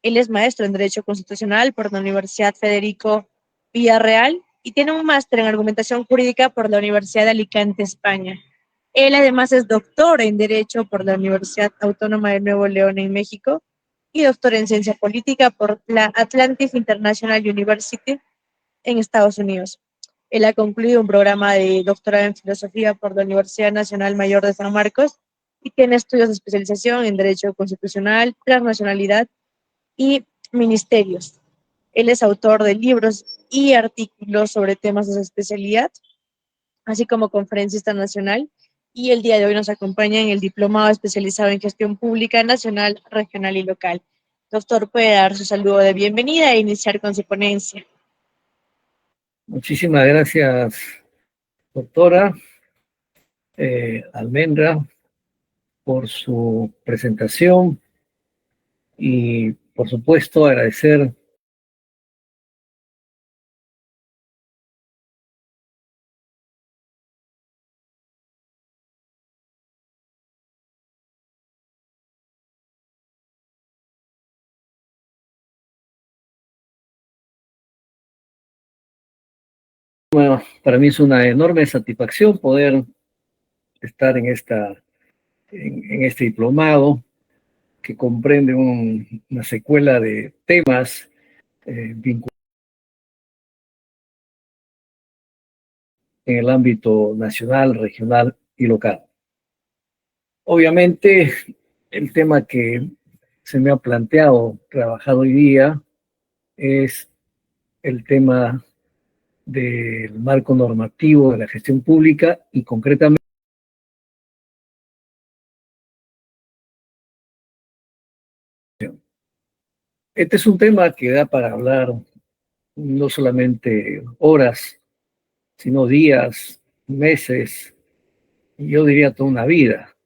Él es maestro en Derecho Constitucional por la Universidad Federico Villarreal y tiene un máster en Argumentación Jurídica por la Universidad de Alicante, España. Él además es doctor en Derecho por la Universidad Autónoma de Nuevo León en México y doctor en Ciencia Política por la Atlantic International University en Estados Unidos. Él ha concluido un programa de doctorado en Filosofía por la Universidad Nacional Mayor de San Marcos y tiene estudios de especialización en Derecho Constitucional, Transnacionalidad y Ministerios. Él es autor de libros y artículos sobre temas de su especialidad, así como conferencista nacional, y el día de hoy nos acompaña en el diplomado especializado en gestión pública nacional, regional y local. Doctor, puede dar su saludo de bienvenida e iniciar con su ponencia. Muchísimas gracias, doctora Almendra, por su presentación y, por supuesto, agradecer para mí es una enorme satisfacción poder estar en este diplomado que comprende una secuela de temas vinculados en el ámbito nacional, regional y local. Obviamente, el tema que se me ha planteado trabajar hoy día es el tema del marco normativo de la gestión pública y concretamente este es un tema que da para hablar no solamente horas, sino días, meses, y yo diría toda una vida.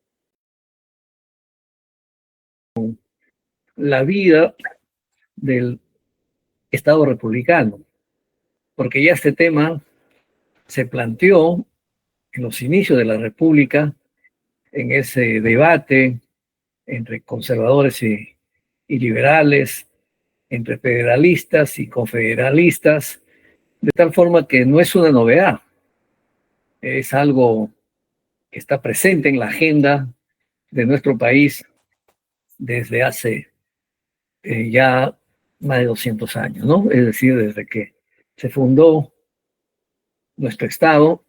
La vida del Estado republicano, porque ya este tema se planteó en los inicios de la República, en ese debate entre conservadores y liberales, entre federalistas y confederalistas, de tal forma que no es una novedad, es algo que está presente en la agenda de nuestro país desde hace ya más de 200 años, ¿no? Es decir, desde que se fundó nuestro Estado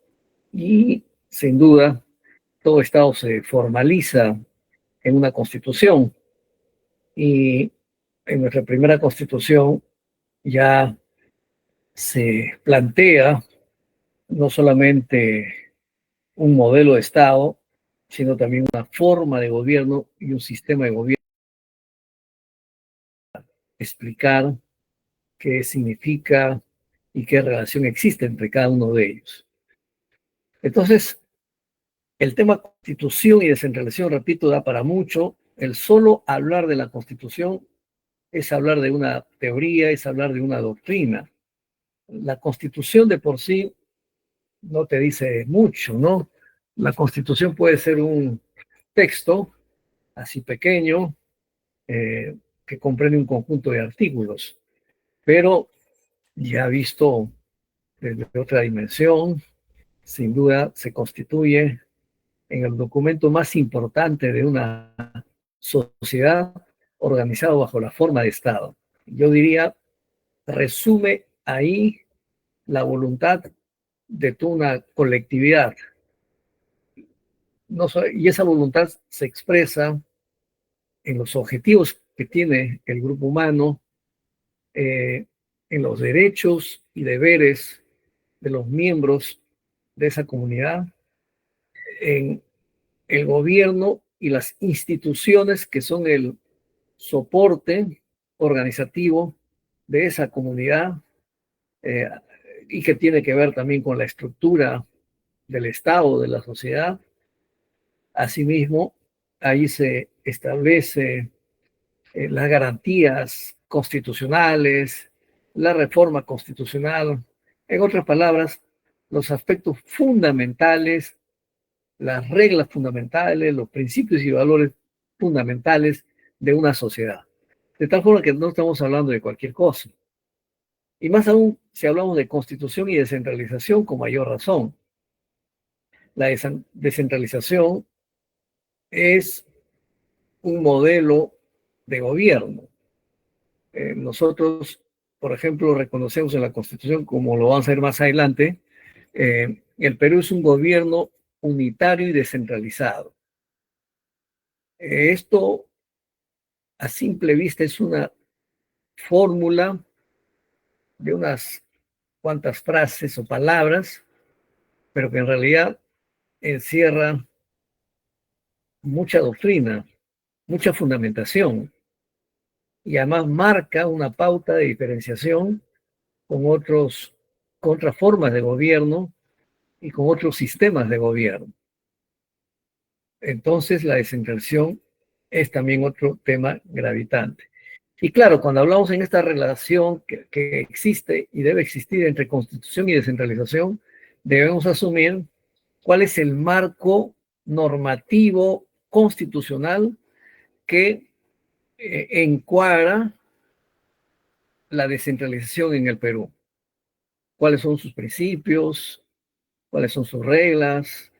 y, sin duda, todo Estado se formaliza en una constitución y en nuestra primera constitución ya se plantea no solamente un modelo de Estado, sino también una forma de gobierno y un sistema de gobierno. Explicar qué significa y qué relación existe entre cada uno de ellos. Entonces, el tema constitución y descentralización, repito, da para mucho. El solo hablar de la constitución es hablar de una teoría, es hablar de una doctrina. La constitución de por sí no te dice mucho, ¿no? La constitución puede ser un texto así pequeño que comprende un conjunto de artículos, pero ya visto desde otra dimensión, sin duda se constituye en el documento más importante de una sociedad organizada bajo la forma de Estado. Yo diría, resume ahí la voluntad de toda una colectividad. No, y esa voluntad se expresa en los objetivos que tiene el grupo humano, en los derechos y deberes de los miembros de esa comunidad, en el gobierno y las instituciones que son el soporte organizativo de esa comunidad eh, y que tiene que ver también con la estructura del Estado, de la sociedad. Asimismo, ahí se establece las garantías constitucionales, la reforma constitucional, en otras palabras, los aspectos fundamentales, las reglas fundamentales, los principios y valores fundamentales de una sociedad. De tal forma que no estamos hablando de cualquier cosa. Y más aún si hablamos de constitución y descentralización, con mayor razón. La descentralización es un modelo de gobierno. Nosotros, por ejemplo, reconocemos en la Constitución, como lo vamos a ver más adelante, el Perú es un gobierno unitario y descentralizado. Esto, a simple vista, es una fórmula de unas cuantas frases o palabras, pero que en realidad encierra mucha doctrina, mucha fundamentación, y además marca una pauta de diferenciación con otras formas de gobierno y con otros sistemas de gobierno. Entonces, la descentralización es también otro tema gravitante. Y claro, cuando hablamos en esta relación que existe y debe existir entre constitución y descentralización, debemos asumir cuál es el marco normativo constitucional que encuadra la descentralización en el Perú. ¿Cuáles son sus principios? ¿Cuáles son sus reglas?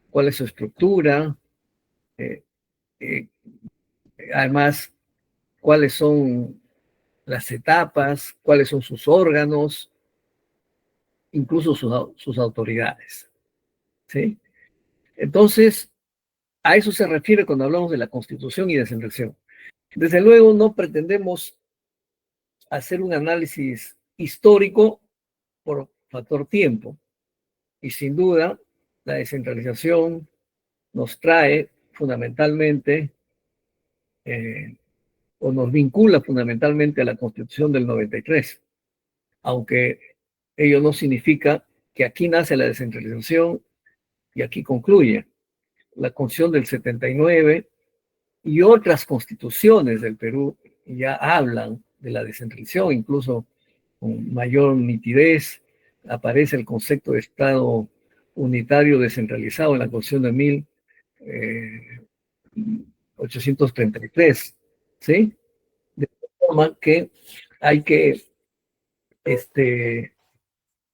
¿Cuál es su estructura? Eh, eh, Además, ¿cuáles son las etapas? ¿Cuáles son sus órganos? Incluso sus autoridades. ¿Sí? Entonces, a eso se refiere cuando hablamos de la Constitución y descentralización. Desde luego, no pretendemos hacer un análisis histórico por factor tiempo. Y sin duda, la descentralización nos trae fundamentalmente o nos vincula fundamentalmente a la Constitución del 93, aunque ello no significa que aquí nace la descentralización y aquí concluye. La Constitución del 79 y otras constituciones del Perú ya hablan de la descentralización, incluso con mayor nitidez aparece el concepto de Estado unitario descentralizado en la Constitución de 1833, ¿sí? De forma que hay que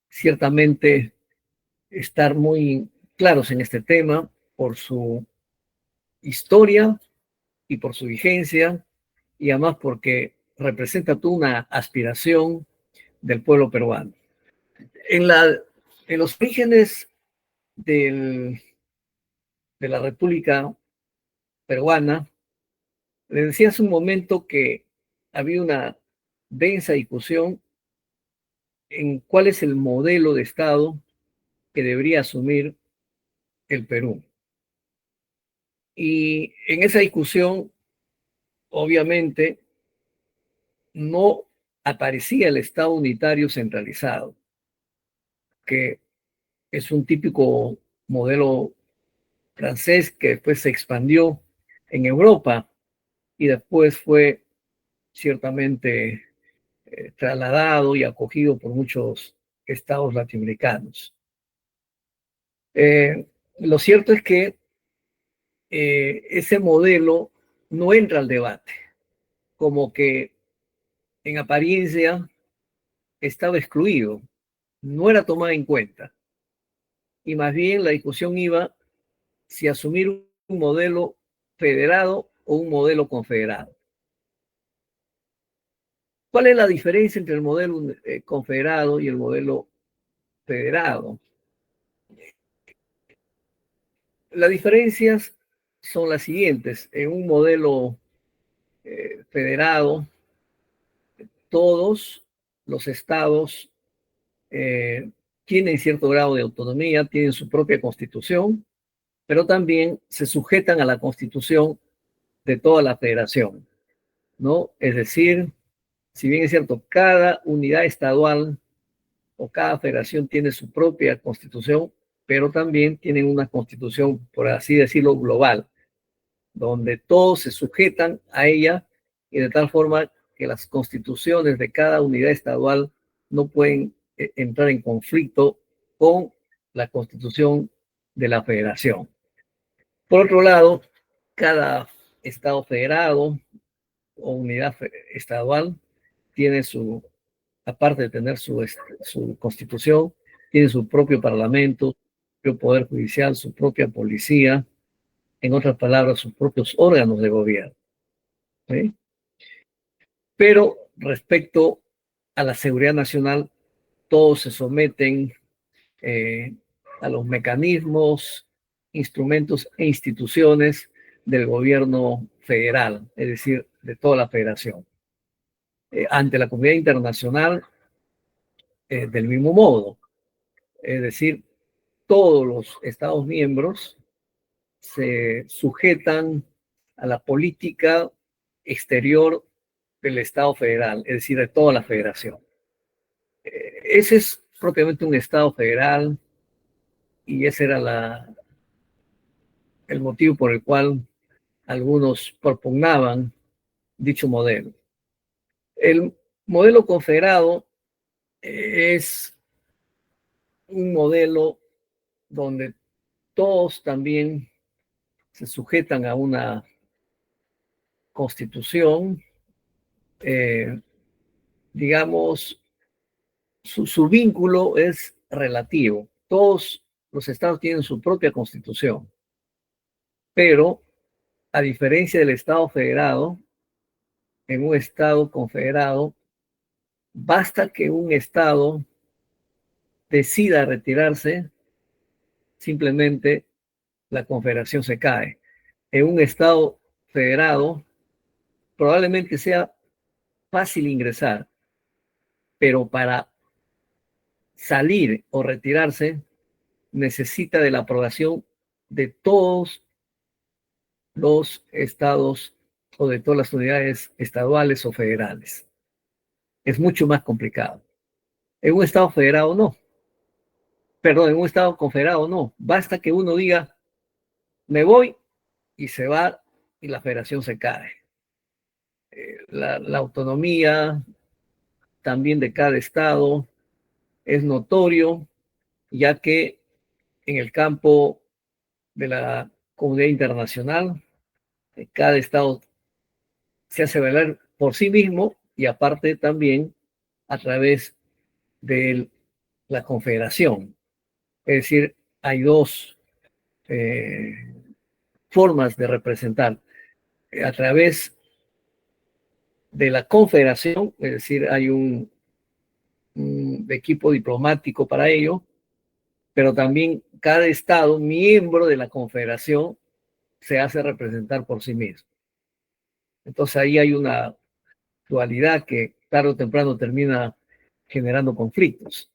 ciertamente estar muy claros en este tema por su historia y por su vigencia, y además porque representa toda una aspiración del pueblo peruano. En, en los orígenes de la República Peruana, le decía hace un momento que había una densa discusión en cuál es el modelo de Estado que debería asumir el Perú. Y en esa discusión, obviamente, no aparecía el Estado unitario centralizado, que es un típico modelo francés que después se expandió en Europa y después fue ciertamente trasladado y acogido por muchos estados latinoamericanos. Lo cierto es que ese modelo no entra al debate, como que en apariencia estaba excluido, no era tomado en cuenta. Y más bien la discusión iba si asumir un modelo federado o un modelo confederado. ¿Cuál es la diferencia entre el modelo confederado y el modelo federado? Las diferencias son las siguientes. En un modelo federado, todos los estados tienen cierto grado de autonomía, tienen su propia constitución, pero también se sujetan a la constitución de toda la federación, ¿no? Es decir, si bien es cierto, cada unidad estadual o cada federación tiene su propia constitución, pero también tienen una constitución, por así decirlo, global, donde todos se sujetan a ella y de tal forma que las constituciones de cada unidad estadual no pueden entrar en conflicto con la constitución de la federación. Por otro lado, cada estado federado o unidad estadual tiene su, aparte de tener su constitución, tiene su propio parlamento, su propio poder judicial, su propia policía, en otras palabras, sus propios órganos de gobierno. ¿Sí? Pero respecto a la seguridad nacional, todos se someten a los mecanismos, instrumentos e instituciones del gobierno federal, es decir, de toda la federación. Ante la comunidad internacional, del mismo modo, es decir, todos los Estados miembros se sujetan a la política exterior del Estado federal, es decir, de toda la federación. Ese es propiamente un Estado federal y ese era el motivo por el cual algunos propugnaban dicho modelo. El modelo confederado es un modelo donde todos también se sujetan a una constitución, eh, digamos, su vínculo es relativo. Todos los estados tienen su propia constitución, pero a diferencia del estado federado, en un estado confederado, basta que un estado decida retirarse, simplemente la confederación se cae. En un estado federado, probablemente sea fácil ingresar, pero para salir o retirarse necesita de la aprobación de todos los estados o de todas las unidades estaduales o federales. Es mucho más complicado. En un estado federado no. Perdón, en un estado confederado no. Basta que uno diga, me voy y se va y la federación se cae. La autonomía también de cada estado es notorio, ya que en el campo de la comunidad internacional, cada estado se hace valer por sí mismo y aparte también a través de la confederación. Es decir, hay dos formas de representar. A través de la confederación, es decir, hay un equipo diplomático para ello, pero también cada estado miembro de la confederación se hace representar por sí mismo. Entonces ahí hay una dualidad que tarde o temprano termina generando conflictos.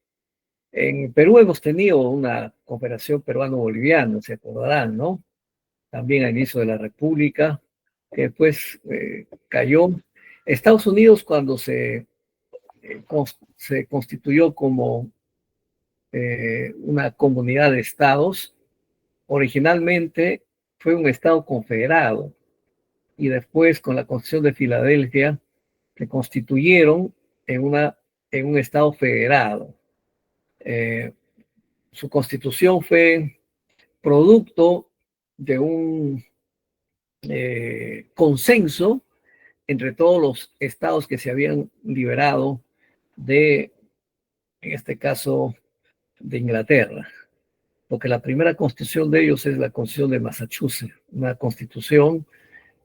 En Perú hemos tenido una cooperación peruano-boliviana, se acordarán, ¿no? También al inicio de la República, que después cayó. Estados Unidos, cuando se constituyó como una comunidad de estados, originalmente fue un estado confederado y después con la Constitución de Filadelfia se constituyeron en un estado federado. Su constitución fue producto de un consenso entre todos los estados que se habían liberado de, en este caso, de Inglaterra, porque la primera constitución de ellos es la Constitución de Massachusetts, una constitución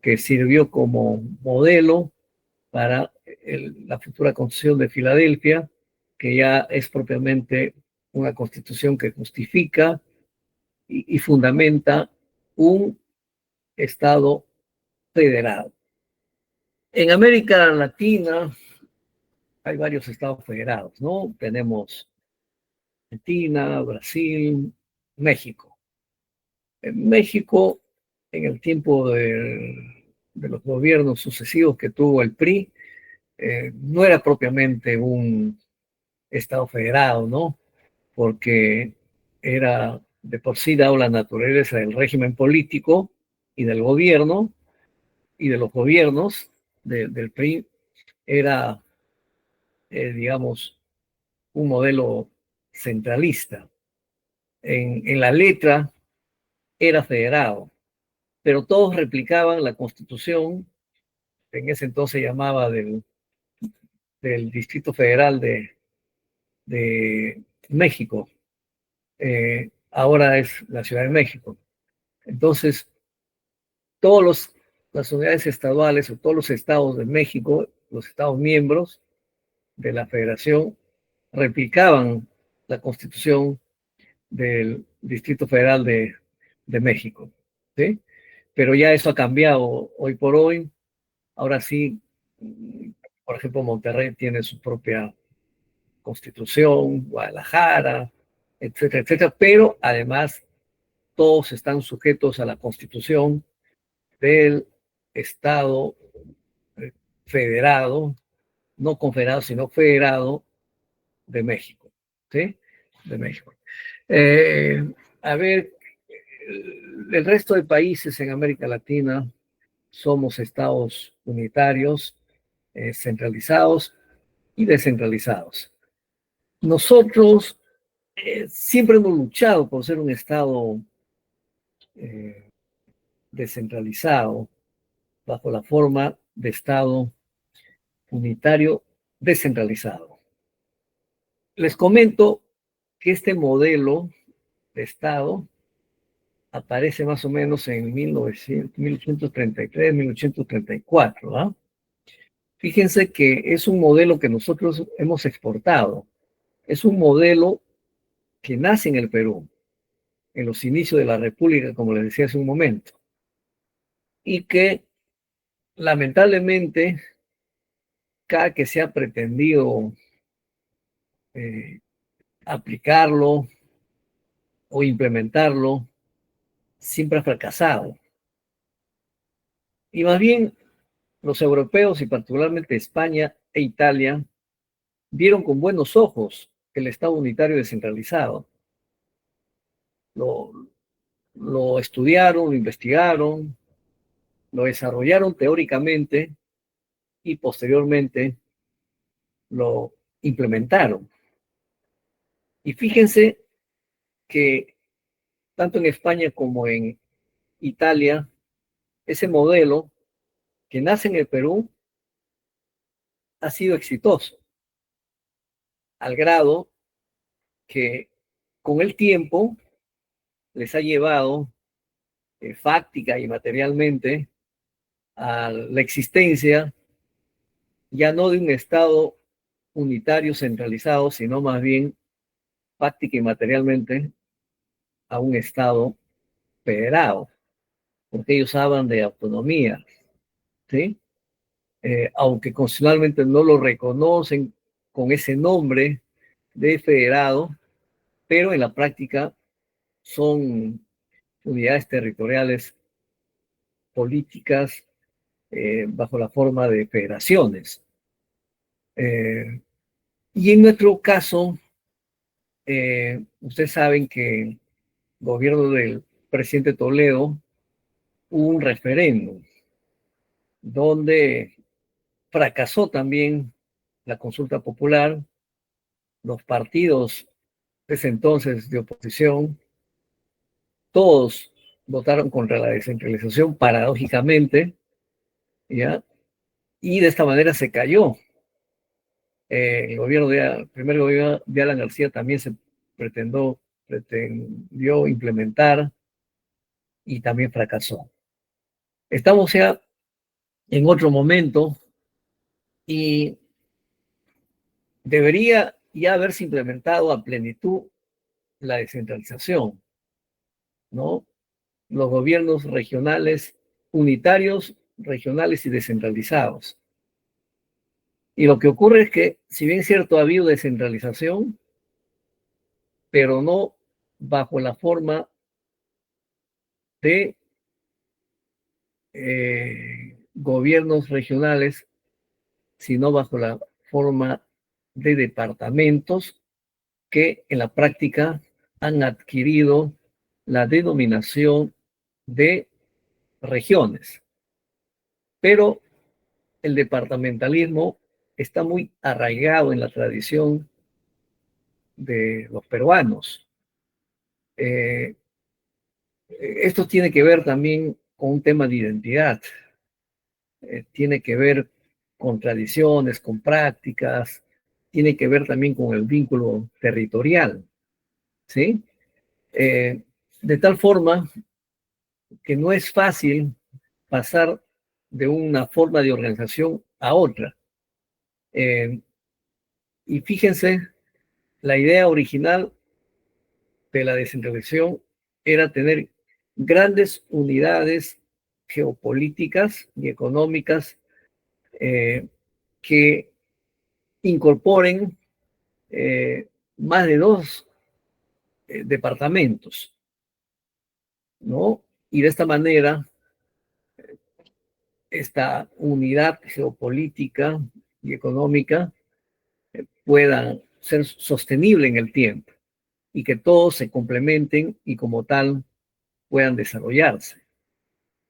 que sirvió como modelo para la futura Constitución de Filadelfia, que ya es propiamente una constitución que justifica y fundamenta un Estado federado. En América Latina hay varios estados federados, ¿no? Tenemos Argentina, Brasil, México. En México, en el tiempo de los gobiernos sucesivos que tuvo el PRI, no era propiamente un estado federado, ¿no? Porque era de por sí dado la naturaleza del régimen político y del gobierno y de los gobiernos del PRI, era, digamos, un modelo centralista. En la letra era federado, pero todos replicaban la constitución en ese entonces llamaba del Distrito Federal de México. Ahora es la Ciudad de México. Entonces, las unidades estaduales o todos los estados de México, los estados miembros de la federación, replicaban la constitución del Distrito Federal de México, ¿sí? Pero ya eso ha cambiado hoy por hoy. Ahora sí, por ejemplo, Monterrey tiene su propia constitución, Guadalajara, etcétera, etcétera, pero además todos están sujetos a la constitución del Estado federado, no confederado, sino federado de México, ¿sí? De México. A ver, el resto de países en América Latina somos estados unitarios, centralizados y descentralizados. Nosotros siempre hemos luchado por ser un estado descentralizado, bajo la forma de estado unitario descentralizado. Les comento que este modelo de estado aparece más o menos en 1833, 1834. ¿Ah? Fíjense que es un modelo que nosotros hemos exportado. Es un modelo que nace en el Perú, en los inicios de la República, como les decía hace un momento, y que lamentablemente cada que se ha pretendido aplicarlo o implementarlo, siempre ha fracasado. Y más bien los europeos y particularmente España e Italia vieron con buenos ojos el Estado unitario descentralizado. Lo, lo estudiaron, lo investigaron, lo desarrollaron teóricamente y posteriormente lo implementaron. Y fíjense que tanto en España como en Italia, ese modelo que nace en el Perú ha sido exitoso, al grado que con el tiempo les ha llevado fáctica y materialmente a la existencia ya no de un Estado unitario centralizado, sino más bien fáctica y materialmente a un Estado federado, porque ellos hablan de autonomía, ¿sí? Aunque constitucionalmente no lo reconocen con ese nombre de federado, pero en la práctica son unidades territoriales políticas bajo la forma de federaciones. Y en nuestro caso, ustedes saben que el gobierno del presidente Toledo hubo un referéndum donde fracasó también la consulta popular, los partidos de ese entonces de oposición, todos votaron contra la descentralización paradójicamente, ¿ya? Y de esta manera se cayó. El primer gobierno de Alan García también se pretendió implementar y también fracasó. Estamos ya en otro momento y debería ya haberse implementado a plenitud la descentralización, ¿no? Los gobiernos regionales, unitarios, regionales y descentralizados. Y lo que ocurre es que, si bien es cierto, ha habido descentralización, pero no bajo la forma de gobiernos regionales, sino bajo la forma de departamentos que en la práctica han adquirido la denominación de regiones. Pero el departamentalismo está muy arraigado en la tradición de los peruanos. Esto tiene que ver también con un tema de identidad. tiene que ver con tradiciones, con prácticas, tiene que ver también con el vínculo territorial, ¿sí? De tal forma que no es fácil pasar de una forma de organización a otra. Y fíjense, la idea original de la descentralización era tener grandes unidades geopolíticas y económicas que incorporen más de dos departamentos, ¿no? Y de esta manera, esta unidad geopolítica y económica pueda ser sostenible en el tiempo y que todos se complementen y como tal puedan desarrollarse,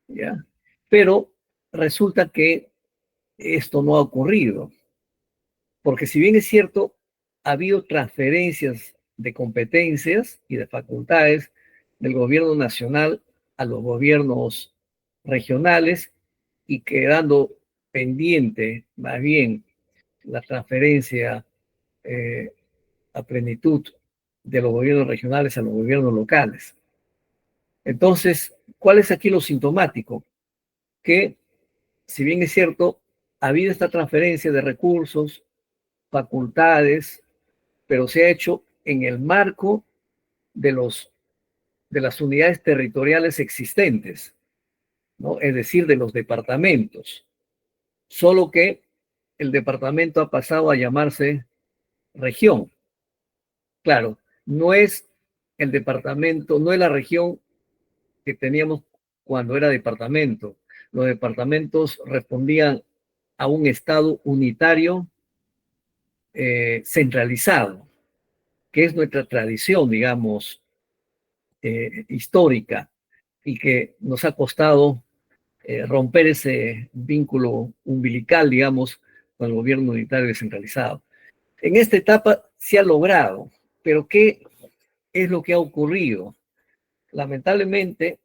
¿ya? Pero resulta que esto no ha ocurrido, porque si bien es cierto, ha habido transferencias de competencias y de facultades del gobierno nacional a los gobiernos regionales y quedando pendiente más bien la transferencia eh, a plenitud de los gobiernos regionales a los gobiernos locales. Entonces, ¿cuál es aquí lo sintomático? Que, si bien es cierto, ha habido esta transferencia de recursos, facultades, pero se ha hecho en el marco de, de las unidades territoriales existentes, ¿no? Es decir, de los departamentos. Solo que el departamento ha pasado a llamarse región. Claro, no es el departamento, no es la región que teníamos cuando era departamento. Los departamentos respondían a un estado unitario centralizado, que es nuestra tradición, digamos, histórica, y que nos ha costado romper ese vínculo umbilical, digamos, con el gobierno unitario descentralizado. En esta etapa se ha logrado, pero ¿qué es lo que ha ocurrido? Lamentablemente,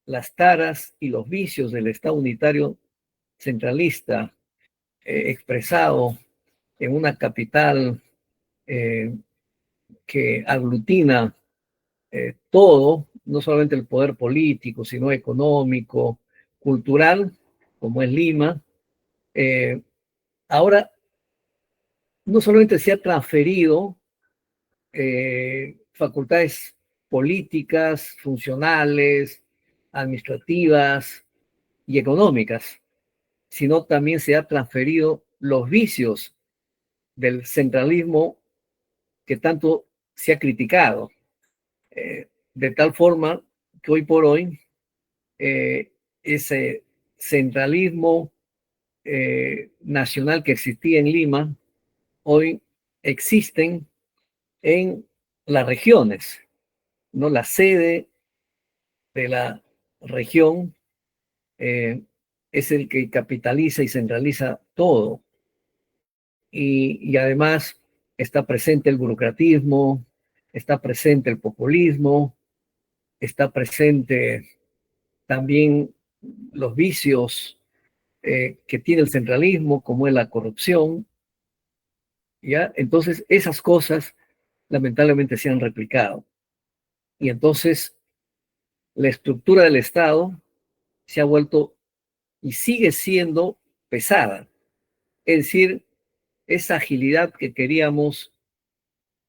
las taras y los vicios del Estado unitario centralista expresado en una capital que aglutina todo, no solamente el poder político, sino económico, cultural, como es Lima, eh, ahora no solamente se ha transferido facultades políticas, funcionales, administrativas y económicas, sino también se ha transferido los vicios del centralismo que tanto se ha criticado, de tal forma que hoy por hoy ese centralismo nacional que existía en Lima, hoy existen en las regiones, ¿no? La sede de la región es el que capitaliza y centraliza todo. Y además está presente el burocratismo, está presente el populismo, está presente también los vicios que tiene el centralismo, como es la corrupción, ¿ya? Entonces, esas cosas lamentablemente se han replicado. Y entonces, la estructura del Estado se ha vuelto y sigue siendo pesada. Es decir, esa agilidad que queríamos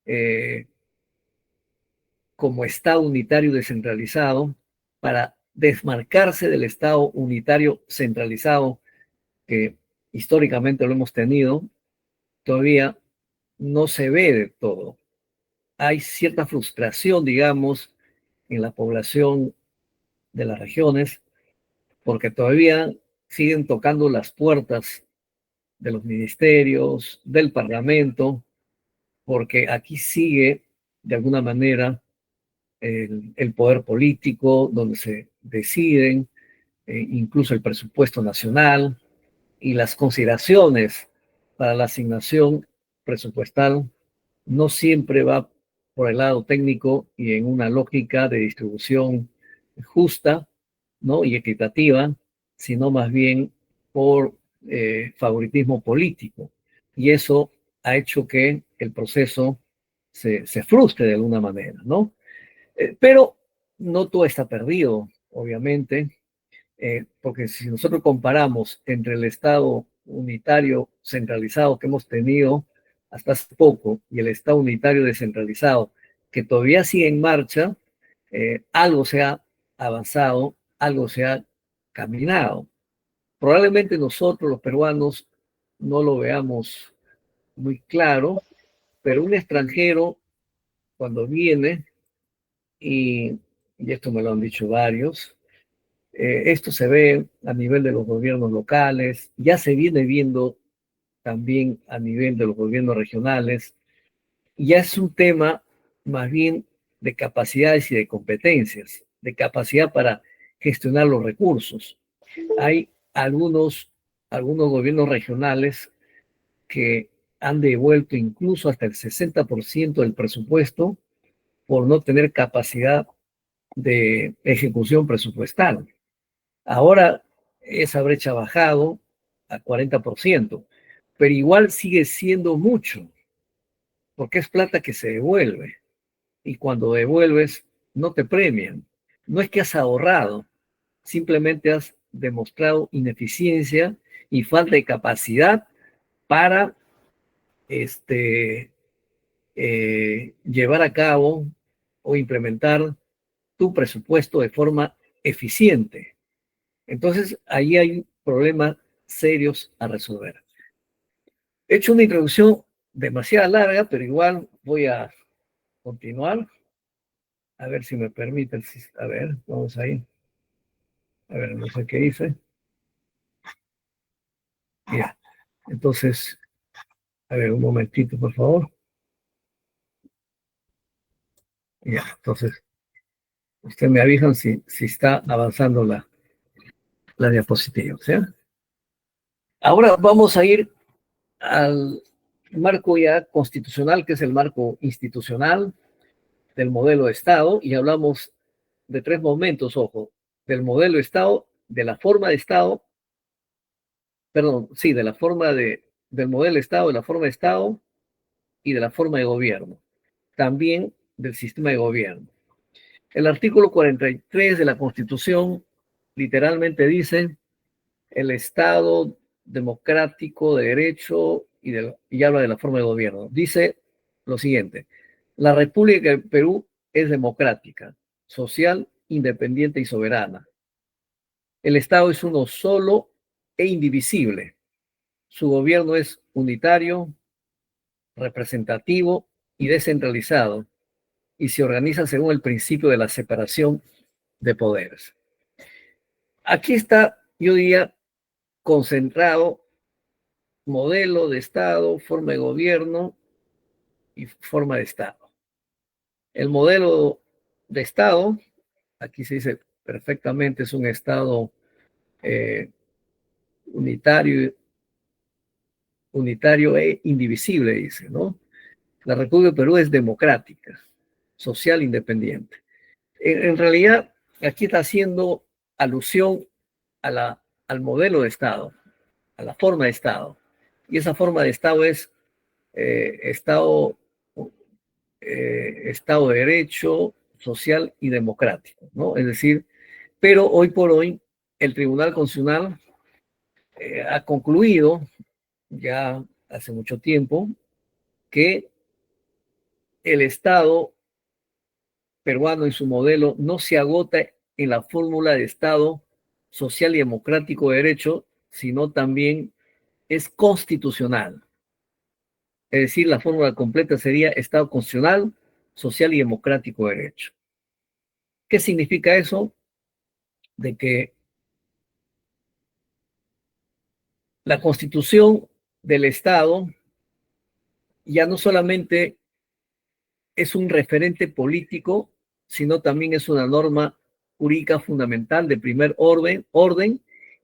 eh, como Estado unitario descentralizado para desmarcarse del Estado unitario centralizado que históricamente lo hemos tenido, todavía no se ve de todo. Hay cierta frustración, digamos, en la población de las regiones, porque todavía siguen tocando las puertas de los ministerios, del Parlamento, porque aquí sigue, de alguna manera, el poder político, donde se deciden incluso el presupuesto nacional y las consideraciones para la asignación presupuestal no siempre va por el lado técnico y en una lógica de distribución justa, ¿no? Y equitativa, sino más bien por favoritismo político. Y eso ha hecho que el proceso se frustre de alguna manera, ¿no? Pero no todo está perdido, obviamente, porque si nosotros comparamos entre el Estado unitario centralizado que hemos tenido hasta hace poco y el Estado unitario descentralizado que todavía sigue en marcha, algo se ha avanzado, algo se ha caminado. Probablemente nosotros los peruanos no lo veamos muy claro, pero un extranjero cuando viene, y esto me lo han dicho varios, esto se ve a nivel de los gobiernos locales, ya se viene viendo también a nivel de los gobiernos regionales, y ya es un tema más bien de capacidades y de competencias, de capacidad para gestionar los recursos. Hay algunos gobiernos regionales que han devuelto incluso hasta el 60% del presupuesto por no tener capacidad de ejecución presupuestal. Ahora esa brecha ha bajado a 40%, pero igual sigue siendo mucho, porque es plata que se devuelve. Y cuando devuelves, no te premian. No es que has ahorrado, simplemente has demostrado ineficiencia y falta de capacidad para llevar a cabo o implementar tu presupuesto de forma eficiente. Entonces, ahí hay problemas serios a resolver. He hecho una introducción demasiado larga, pero igual voy a continuar. A ver si me permite. A ver, vamos ahí. A ver, no sé qué dice. Ya. Entonces, a ver, un momentito, por favor. Ya, entonces, usted me avisan si está avanzando la diapositiva, ¿sí? Ahora vamos a ir al marco ya constitucional, que es el marco institucional del modelo de Estado, y hablamos de tres momentos, ojo, del modelo de Estado, de la forma de Estado, perdón, sí, de la forma del modelo de Estado, de la forma de Estado y de la forma de gobierno, también del sistema de gobierno. El artículo 43 de la Constitución literalmente dice: el Estado democrático de derecho y habla de la forma de gobierno. Dice lo siguiente: la República del Perú es democrática, social, independiente y soberana. El Estado es uno solo e indivisible. Su gobierno es unitario, representativo y descentralizado, y se organiza según el principio de la separación de poderes. Aquí está, yo diría, concentrado modelo de Estado, forma de gobierno y forma de Estado. El modelo de Estado, aquí se dice perfectamente, es un Estado unitario e indivisible, dice, ¿no? La República de Perú es democrática, social, independiente. En realidad, aquí está haciendo alusión al modelo de Estado, a la forma de Estado. Y esa forma de Estado es Estado de derecho, social y democrático, ¿no? Es decir, pero hoy por hoy el Tribunal Constitucional ha concluido ya hace mucho tiempo que el Estado peruano en su modelo no se agota en la fórmula de Estado social y democrático de derecho, sino también es constitucional. Es decir, la fórmula completa sería Estado constitucional, social y democrático de derecho. ¿Qué significa eso? De que la constitución del Estado ya no solamente es un referente político, sino también es una norma jurídica fundamental de primer orden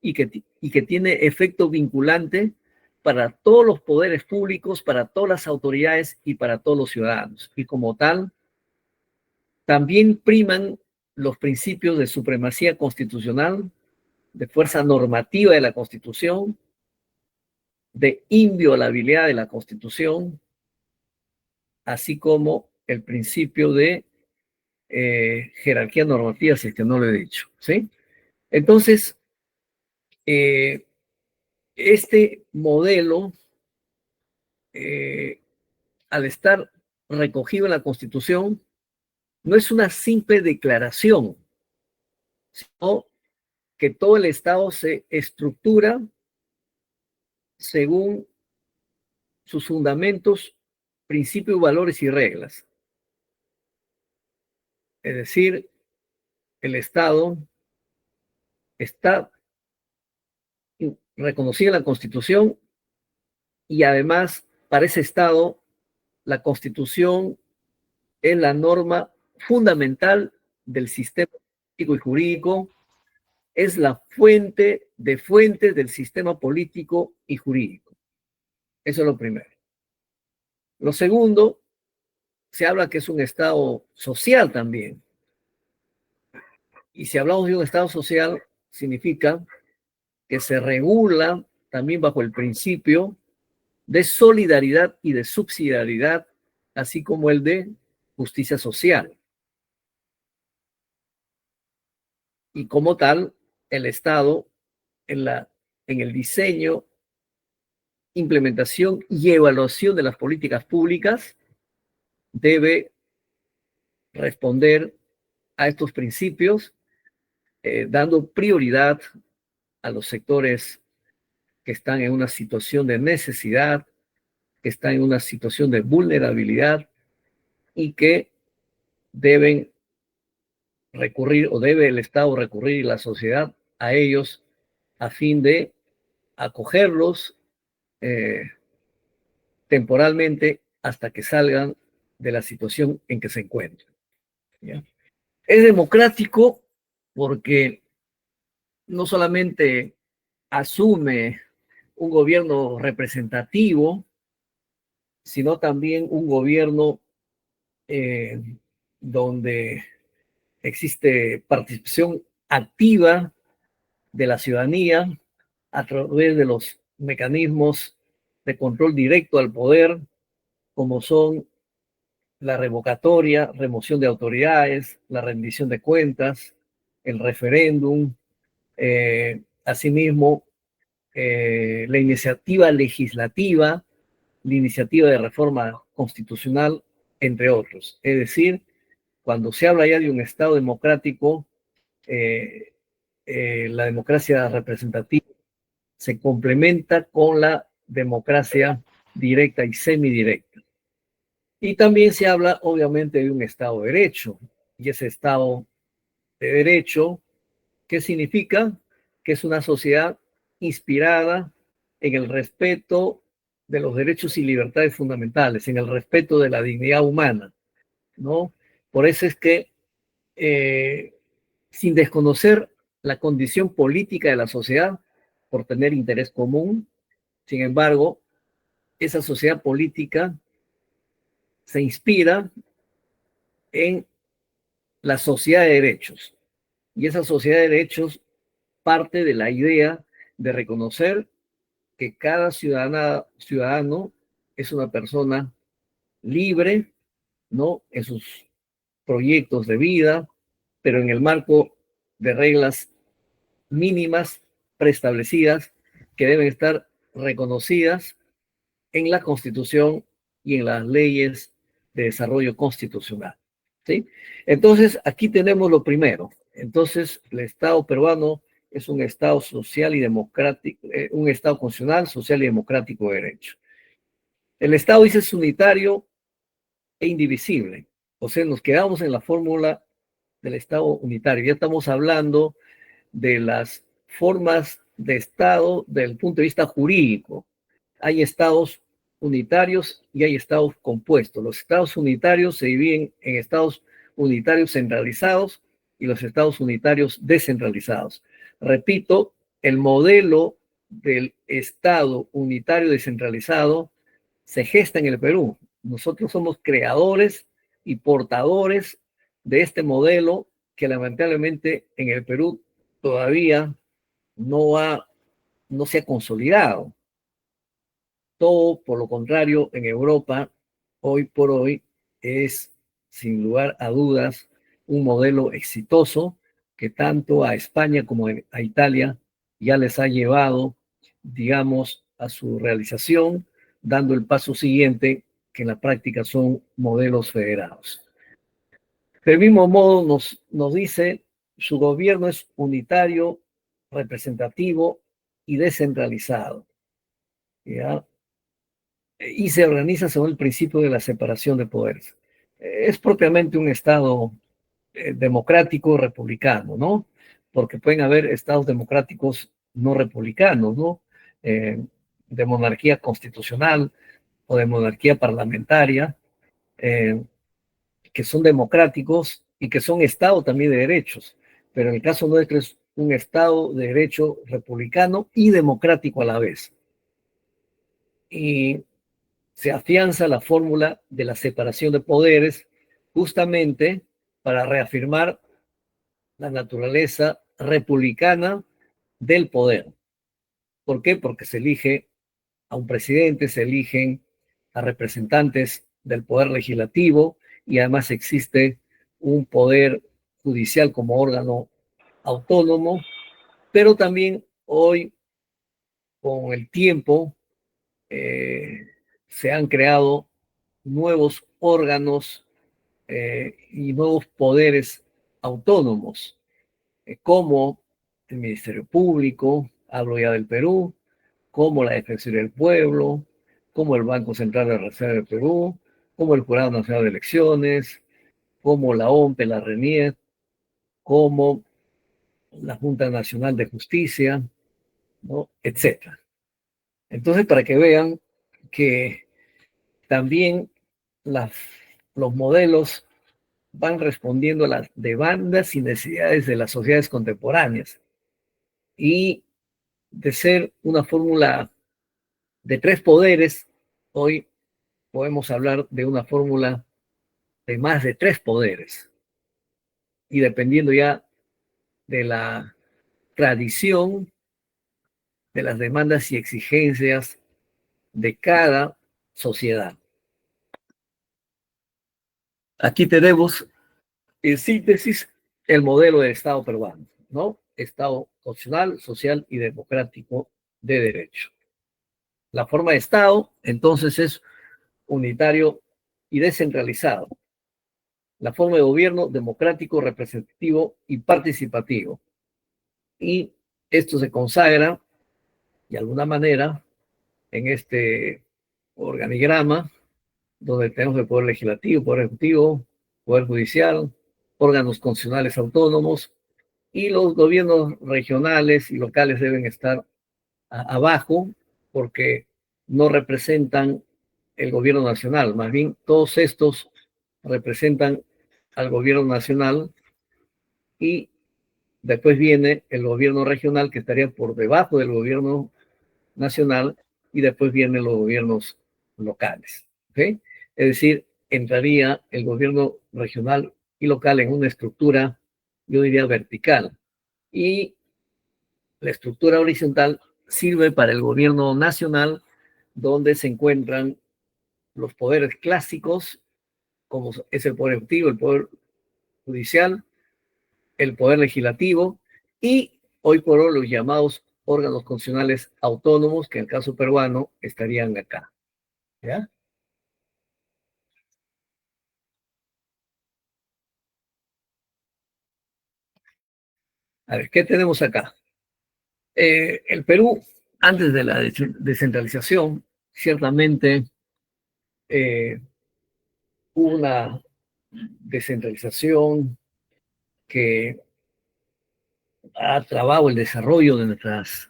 y que tiene efecto vinculante para todos los poderes públicos, para todas las autoridades y para todos los ciudadanos. Y como tal, también priman los principios de supremacía constitucional, de fuerza normativa de la Constitución, de inviolabilidad de la Constitución, así como el principio de jerarquía normativa, si es que no lo he dicho, ¿sí? Entonces, este modelo, al estar recogido en la Constitución, no es una simple declaración, sino que todo el Estado se estructura según sus fundamentos, principios, valores y reglas. Es decir, el Estado está reconocido en la Constitución y además para ese Estado la Constitución es la norma fundamental del sistema político y jurídico, es la fuente de fuentes del sistema político y jurídico. Eso es lo primero. Lo segundo, se habla que es un Estado social también. Y si hablamos de un Estado social, significa que se regula también bajo el principio de solidaridad y de subsidiariedad, así como el de justicia social. Y como tal, el Estado en el diseño, implementación y evaluación de las políticas públicas debe responder a estos principios, dando prioridad a los sectores que están en una situación de necesidad, que están en una situación de vulnerabilidad y que deben recurrir o debe el Estado recurrir y la sociedad a ellos a fin de acogerlos temporalmente hasta que salgan de la situación en que se encuentran. ¿Ya? Es democrático porque no solamente asume un gobierno representativo, sino también un gobierno donde existe participación activa de la ciudadanía a través de los mecanismos de control directo al poder, como son la revocatoria, remoción de autoridades, la rendición de cuentas, el referéndum, asimismo, la iniciativa legislativa, la iniciativa de reforma constitucional, entre otros. Es decir, cuando se habla ya de un Estado democrático, la democracia representativa se complementa con la democracia directa y semidirecta. Y también se habla, obviamente, de un Estado de Derecho. Y ese Estado de Derecho, ¿qué significa? Que es una sociedad inspirada en el respeto de los derechos y libertades fundamentales, en el respeto de la dignidad humana, ¿no? Por eso es que, sin desconocer la condición política de la sociedad, por tener interés común, sin embargo, esa sociedad política se inspira en la sociedad de derechos. Y esa sociedad de derechos parte de la idea de reconocer que cada ciudadano es una persona libre, ¿no? En sus proyectos de vida, pero en el marco de reglas mínimas preestablecidas que deben estar reconocidas en la Constitución y en las leyes de desarrollo constitucional. ¿Sí? Entonces, aquí tenemos lo primero. Entonces, el Estado peruano es un Estado social y democrático, un Estado constitucional, social y democrático de derecho. El Estado dice es unitario e indivisible. O sea, nos quedamos en la fórmula del Estado unitario. Ya estamos hablando de las formas de Estado desde el punto de vista jurídico. Hay estados unitarios y hay estados compuestos. Los estados unitarios se dividen en estados unitarios centralizados y los estados unitarios descentralizados. Repito, el modelo del Estado unitario descentralizado se gesta en el Perú. Nosotros somos creadores y portadores de este modelo que lamentablemente en el Perú todavía no, no se ha consolidado. Todo, por lo contrario, en Europa, hoy por hoy, es, sin lugar a dudas, un modelo exitoso que tanto a España como a Italia ya les ha llevado, digamos, a su realización, dando el paso siguiente, que en la práctica son modelos federados. Del mismo modo, nos dice, su gobierno es unitario, representativo y descentralizado. ¿Ya? Y se organiza según el principio de la separación de poderes. Es propiamente un Estado democrático republicano, ¿no? Porque pueden haber estados democráticos no republicanos, ¿no? De monarquía constitucional o de monarquía parlamentaria, que son democráticos y que son Estado también de derechos. Pero en el caso nuestro es un Estado de derecho republicano y democrático a la vez. Y se afianza la fórmula de la separación de poderes justamente para reafirmar la naturaleza republicana del poder. ¿Por qué? Porque se elige a un presidente, se eligen a representantes del poder legislativo y además existe un poder judicial como órgano autónomo, pero también hoy, con el tiempo, se han creado nuevos órganos y nuevos poderes autónomos, como el Ministerio Público, hablo ya del Perú, como la Defensoría del Pueblo, como el Banco Central de Reserva del Perú, como el Jurado Nacional de Elecciones, como la OMPE, la RENIEC, como la Junta Nacional de Justicia, ¿no? Etcétera. Entonces, para que vean que también las, los modelos van respondiendo a las demandas y necesidades de las sociedades contemporáneas. Y de ser una fórmula de tres poderes, hoy podemos hablar de una fórmula de más de tres poderes. Y dependiendo ya de la tradición, de las demandas y exigencias de cada sociedad. Aquí tenemos, en síntesis, el modelo del Estado peruano, ¿no? Estado constitucional, social y democrático de derecho. La forma de Estado, entonces, es unitario y descentralizado. La forma de gobierno, democrático, representativo y participativo. Y esto se consagra, de alguna manera, en este organigrama, donde tenemos el Poder Legislativo, Poder Ejecutivo, Poder Judicial, órganos constitucionales autónomos, y los gobiernos regionales y locales deben estar abajo porque no representan el gobierno nacional, más bien todos estos representan al gobierno nacional y después viene el gobierno regional que estaría por debajo del gobierno nacional y después vienen los gobiernos locales. ¿Okay? Es decir, entraría el gobierno regional y local en una estructura, yo diría, vertical. Y la estructura horizontal sirve para el gobierno nacional, donde se encuentran los poderes clásicos, como es el poder ejecutivo, el poder judicial, el poder legislativo y hoy por hoy los llamados órganos constitucionales autónomos, que en el caso peruano estarían acá. ¿Ya? A ver, ¿qué tenemos acá? El Perú, antes de la descentralización, ciertamente hubo una descentralización que ha trabado el desarrollo de nuestros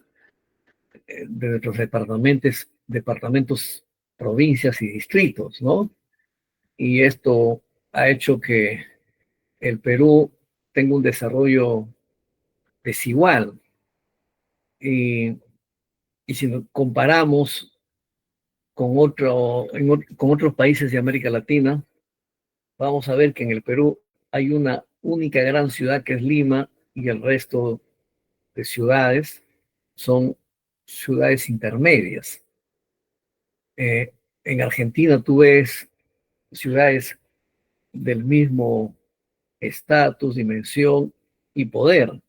departamentos, provincias y distritos, ¿no? Y esto ha hecho que el Perú tenga un desarrollo desigual. Y, y si nos comparamos con otros países de América Latina, vamos a ver que en el Perú hay una única gran ciudad que es Lima y el resto de ciudades son ciudades intermedias. En Argentina tú ves ciudades del mismo estatus, dimensión y poder.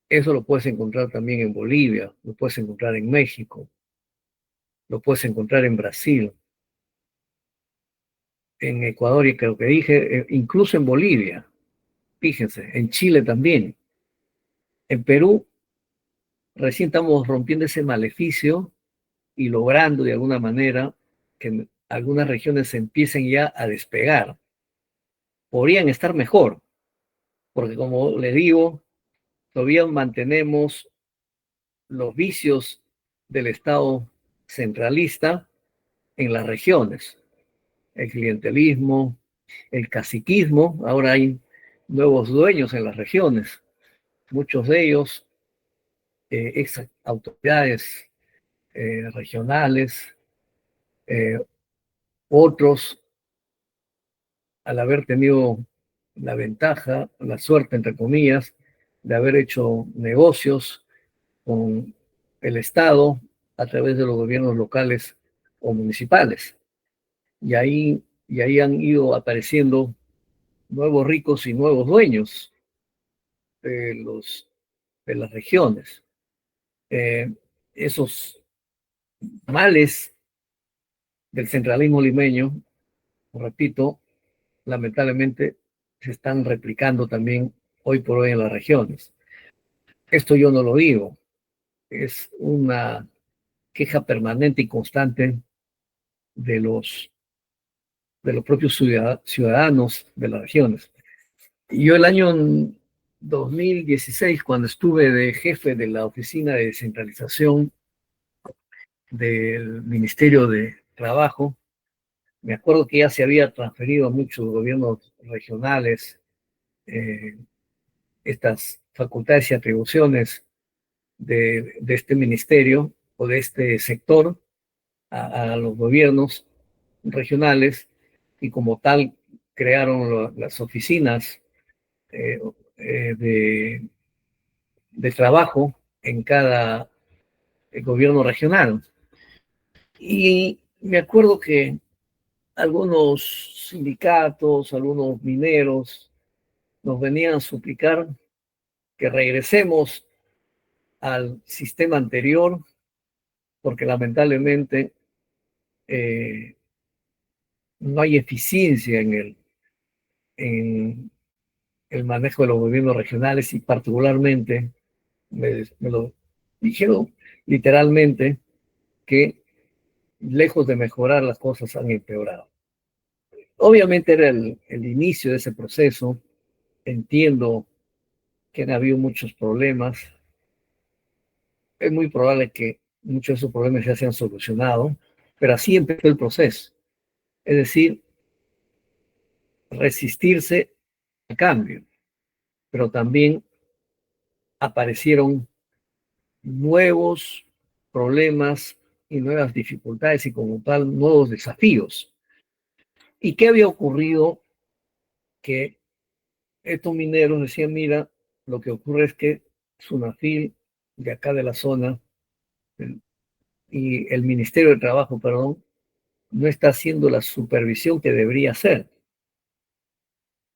Eso lo puedes encontrar también en Bolivia, lo puedes encontrar en México, lo puedes encontrar en Brasil, en Ecuador y creo que dije, incluso en Bolivia, fíjense, en Chile también. En Perú recién estamos rompiendo ese maleficio y logrando de alguna manera que algunas regiones se empiecen ya a despegar. Podrían estar mejor, porque como le digo, todavía mantenemos los vicios del Estado centralista en las regiones. El clientelismo, el caciquismo, ahora hay nuevos dueños en las regiones, muchos de ellos ex autoridades regionales, otros al haber tenido la ventaja, la suerte, entre comillas, de haber hecho negocios con el Estado a través de los gobiernos locales o municipales. Y ahí han ido apareciendo nuevos ricos y nuevos dueños de, de las regiones. Esos males del centralismo limeño, repito, lamentablemente se están replicando también hoy por hoy en las regiones. Esto yo no lo digo, es una queja permanente y constante de los propios ciudadanos de las regiones. Y yo el año 2016, cuando estuve de jefe de la oficina de descentralización del Ministerio de Trabajo, me acuerdo que ya se había transferido a muchos gobiernos regionales estas facultades y atribuciones de este ministerio o de este sector a los gobiernos regionales y como tal crearon las oficinas eh, de trabajo en cada gobierno regional. Y me acuerdo que algunos sindicatos, algunos mineros nos venían a suplicar que regresemos al sistema anterior porque lamentablemente no hay eficiencia en el manejo de los gobiernos regionales y particularmente me lo dijeron literalmente que lejos de mejorar las cosas han empeorado. Obviamente era el inicio de ese proceso, entiendo que han habido muchos problemas, es muy probable que muchos de esos problemas ya se han solucionado, pero así empezó el proceso, es decir, resistirse al cambio, pero también aparecieron nuevos problemas y nuevas dificultades y como tal nuevos desafíos. ¿Y qué había ocurrido? Que estos mineros decían, mira, lo que ocurre es que Sunafil de acá de la zona y el Ministerio de Trabajo, perdón, no está haciendo la supervisión que debería hacer,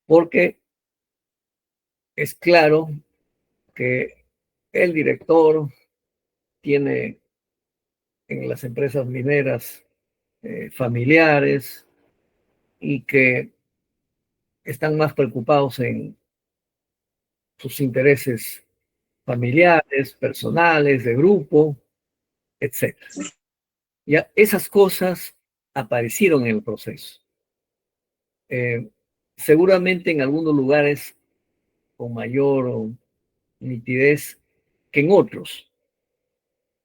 porque es claro que el director tiene en las empresas mineras familiares y que están más preocupados en sus intereses familiares, personales, de grupo, etcétera. Ya esas cosas aparecieron en el proceso. Seguramente en algunos lugares con mayor nitidez que en otros,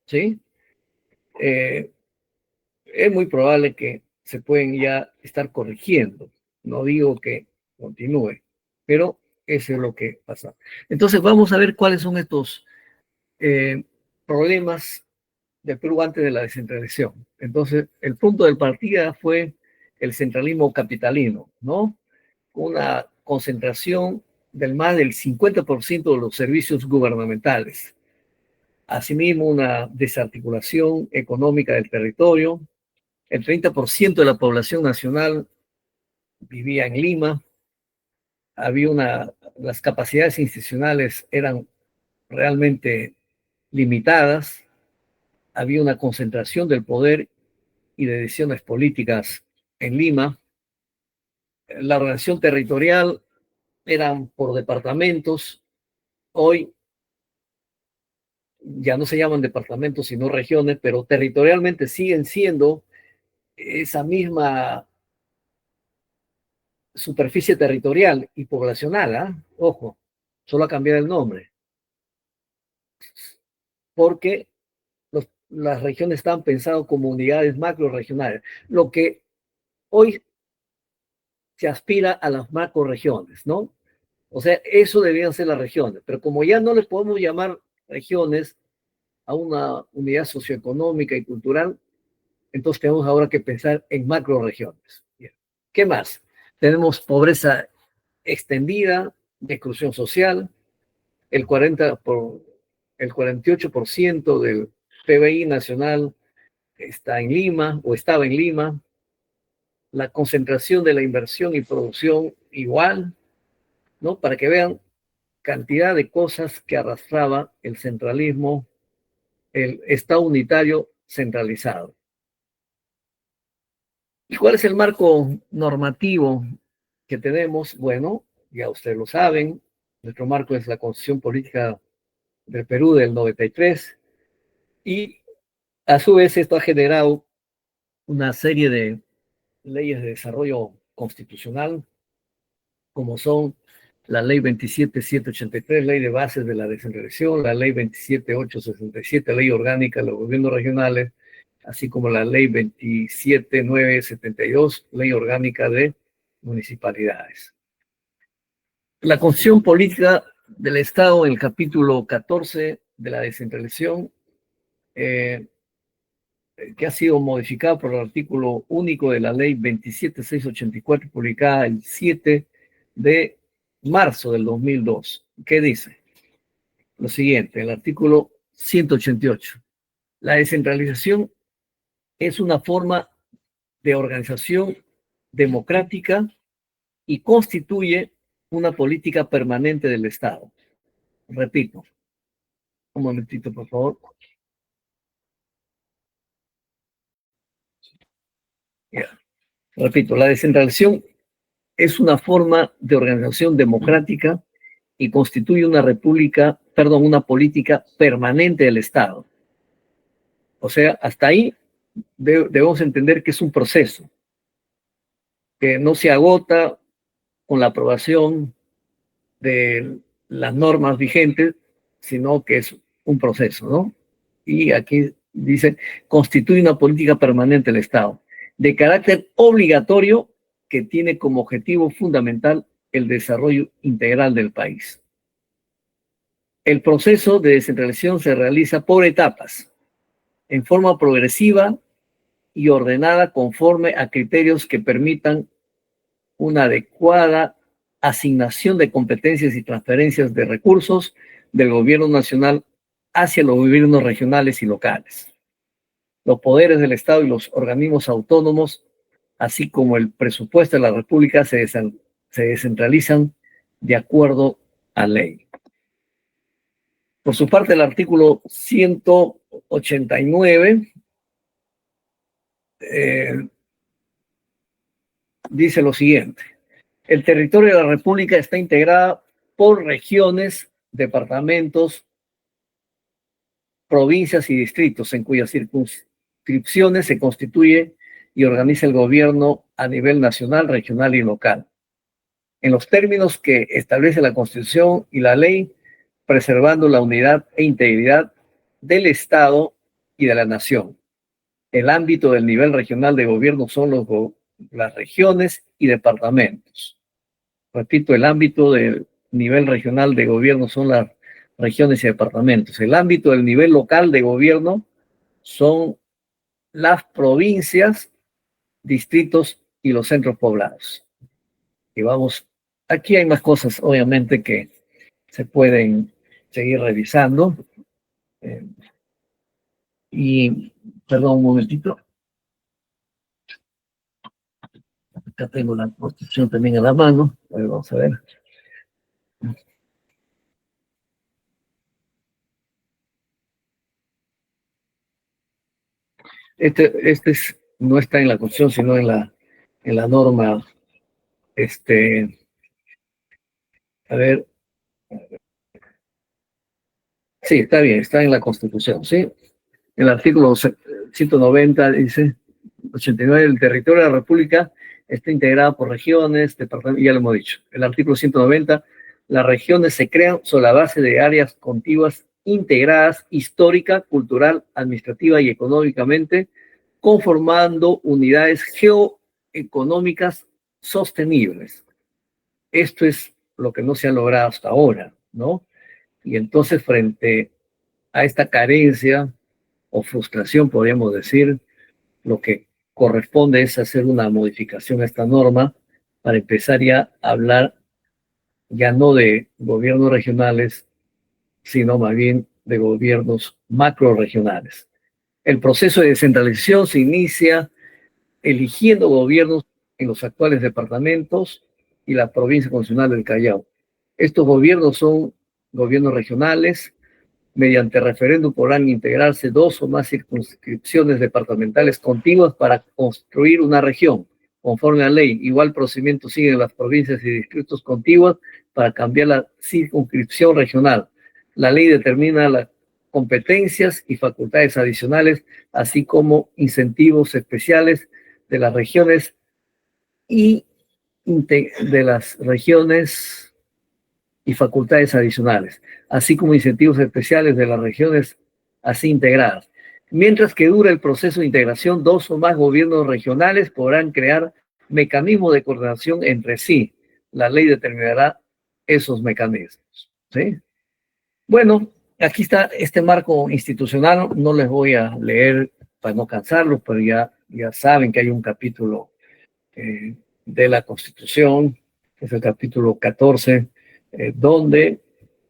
¿sí? Es muy probable que se pueden ya estar corrigiendo. No digo que continúe, pero eso es lo que pasa. Entonces vamos a ver cuáles son estos problemas de Perú antes de la descentralización. Entonces, el punto de partida fue el centralismo capitalino, ¿no? Una concentración del más del 50% de los servicios gubernamentales. Asimismo, una desarticulación económica del territorio. El 30% de la población nacional vivía en Lima. Las capacidades institucionales eran realmente limitadas. Había una concentración del poder y de decisiones políticas en Lima. La organización territorial eran por departamentos. Hoy ya no se llaman departamentos sino regiones, pero territorialmente siguen siendo esa misma superficie territorial y poblacional, ¿eh? Ojo, solo ha cambiado el nombre, porque las regiones están pensadas como unidades macro-regionales, lo que hoy se aspira a las macro-regiones, ¿no? O sea, eso deberían ser las regiones, pero como ya no les podemos llamar regiones a una unidad socioeconómica y cultural, entonces tenemos ahora que pensar en macro-regiones. ¿Qué más? Tenemos pobreza extendida, exclusión social, el 48% del PBI nacional está en Lima o estaba en Lima, la concentración de la inversión y producción igual, ¿no? Para que vean cantidad de cosas que arrastraba el centralismo, el Estado unitario centralizado. ¿Y cuál es el marco normativo que tenemos? Bueno, ya ustedes lo saben, nuestro marco es la Constitución Política del Perú del 93 y a su vez esto ha generado una serie de leyes de desarrollo constitucional, como son la Ley 27.783, Ley de Bases de la Descentralización, la Ley 27.867, Ley Orgánica de los Gobiernos Regionales, así como la Ley 27.972, Ley Orgánica de Municipalidades. La Constitución Política del Estado, en el capítulo 14 de la descentralización, que ha sido modificado por el artículo único de la Ley 27.684, publicada el 7 de marzo del 2002. ¿Qué dice? Lo siguiente, el artículo 188. La descentralización es una forma de organización democrática y constituye una política permanente del Estado. Repito, un momentito, por favor. Repito, la descentralización es una forma de organización democrática y constituye una una política permanente del Estado. O sea, hasta ahí debemos entender que es un proceso, que no se agota con la aprobación de las normas vigentes, sino que es un proceso, ¿no? Y aquí dice, constituye una política permanente del Estado, de carácter obligatorio que tiene como objetivo fundamental el desarrollo integral del país. El proceso de descentralización se realiza por etapas, en forma progresiva y ordenada conforme a criterios que permitan una adecuada asignación de competencias y transferencias de recursos del gobierno nacional hacia los gobiernos regionales y locales. Los poderes del Estado y los organismos autónomos, así como el presupuesto de la República, se descentralizan de acuerdo a ley. Por su parte, el artículo 189 dice lo siguiente. El territorio de la República está integrado por regiones, departamentos, provincias y distritos, en cuyas circunscripciones se constituye y organiza el gobierno a nivel nacional, regional y local, en los términos que establece la Constitución y la ley, preservando la unidad e integridad del Estado y de la nación. El ámbito del nivel regional de gobierno son las regiones y departamentos. Repito, el ámbito del nivel regional de gobierno son las regiones y departamentos. El ámbito del nivel local de gobierno son las provincias, distritos y los centros poblados. Y vamos, aquí hay más cosas, obviamente, que se pueden seguir revisando. Y, perdón un momentito, acá tengo la Constitución también en la mano. A ver, vamos a ver. No está en la Constitución, sino en la norma, a ver, sí, está bien, está en la Constitución, ¿sí? El artículo 190 dice, 89, el territorio de la República está integrado por regiones, departamentos, ya lo hemos dicho. El artículo 190, las regiones se crean sobre la base de áreas contiguas integradas histórica, cultural, administrativa y económicamente, conformando unidades geoeconómicas sostenibles. Esto es lo que no se ha logrado hasta ahora, ¿no? Y entonces, frente a esta carencia o frustración, podríamos decir, lo que corresponde es hacer una modificación a esta norma para empezar ya a hablar ya no de gobiernos regionales, sino más bien de gobiernos macroregionales. El proceso de descentralización se inicia eligiendo gobiernos en los actuales departamentos y la provincia constitucional del Callao. Estos gobiernos son gobiernos regionales. Mediante referéndum podrán integrarse 2 o más circunscripciones departamentales contiguas para construir una región. Conforme a ley, igual procedimiento siguen las provincias y distritos contiguos para cambiar la circunscripción regional. La ley determina las competencias y facultades adicionales, así como incentivos especiales de las regiones y facultades adicionales, así como incentivos especiales de las regiones así integradas. Mientras que dura el proceso de integración, 2 o más gobiernos regionales podrán crear mecanismos de coordinación entre sí. La ley determinará esos mecanismos, ¿sí? Bueno, aquí está este marco institucional. No les voy a leer para no cansarlos, pero ya saben que hay un capítulo de la Constitución, que es el capítulo 14, donde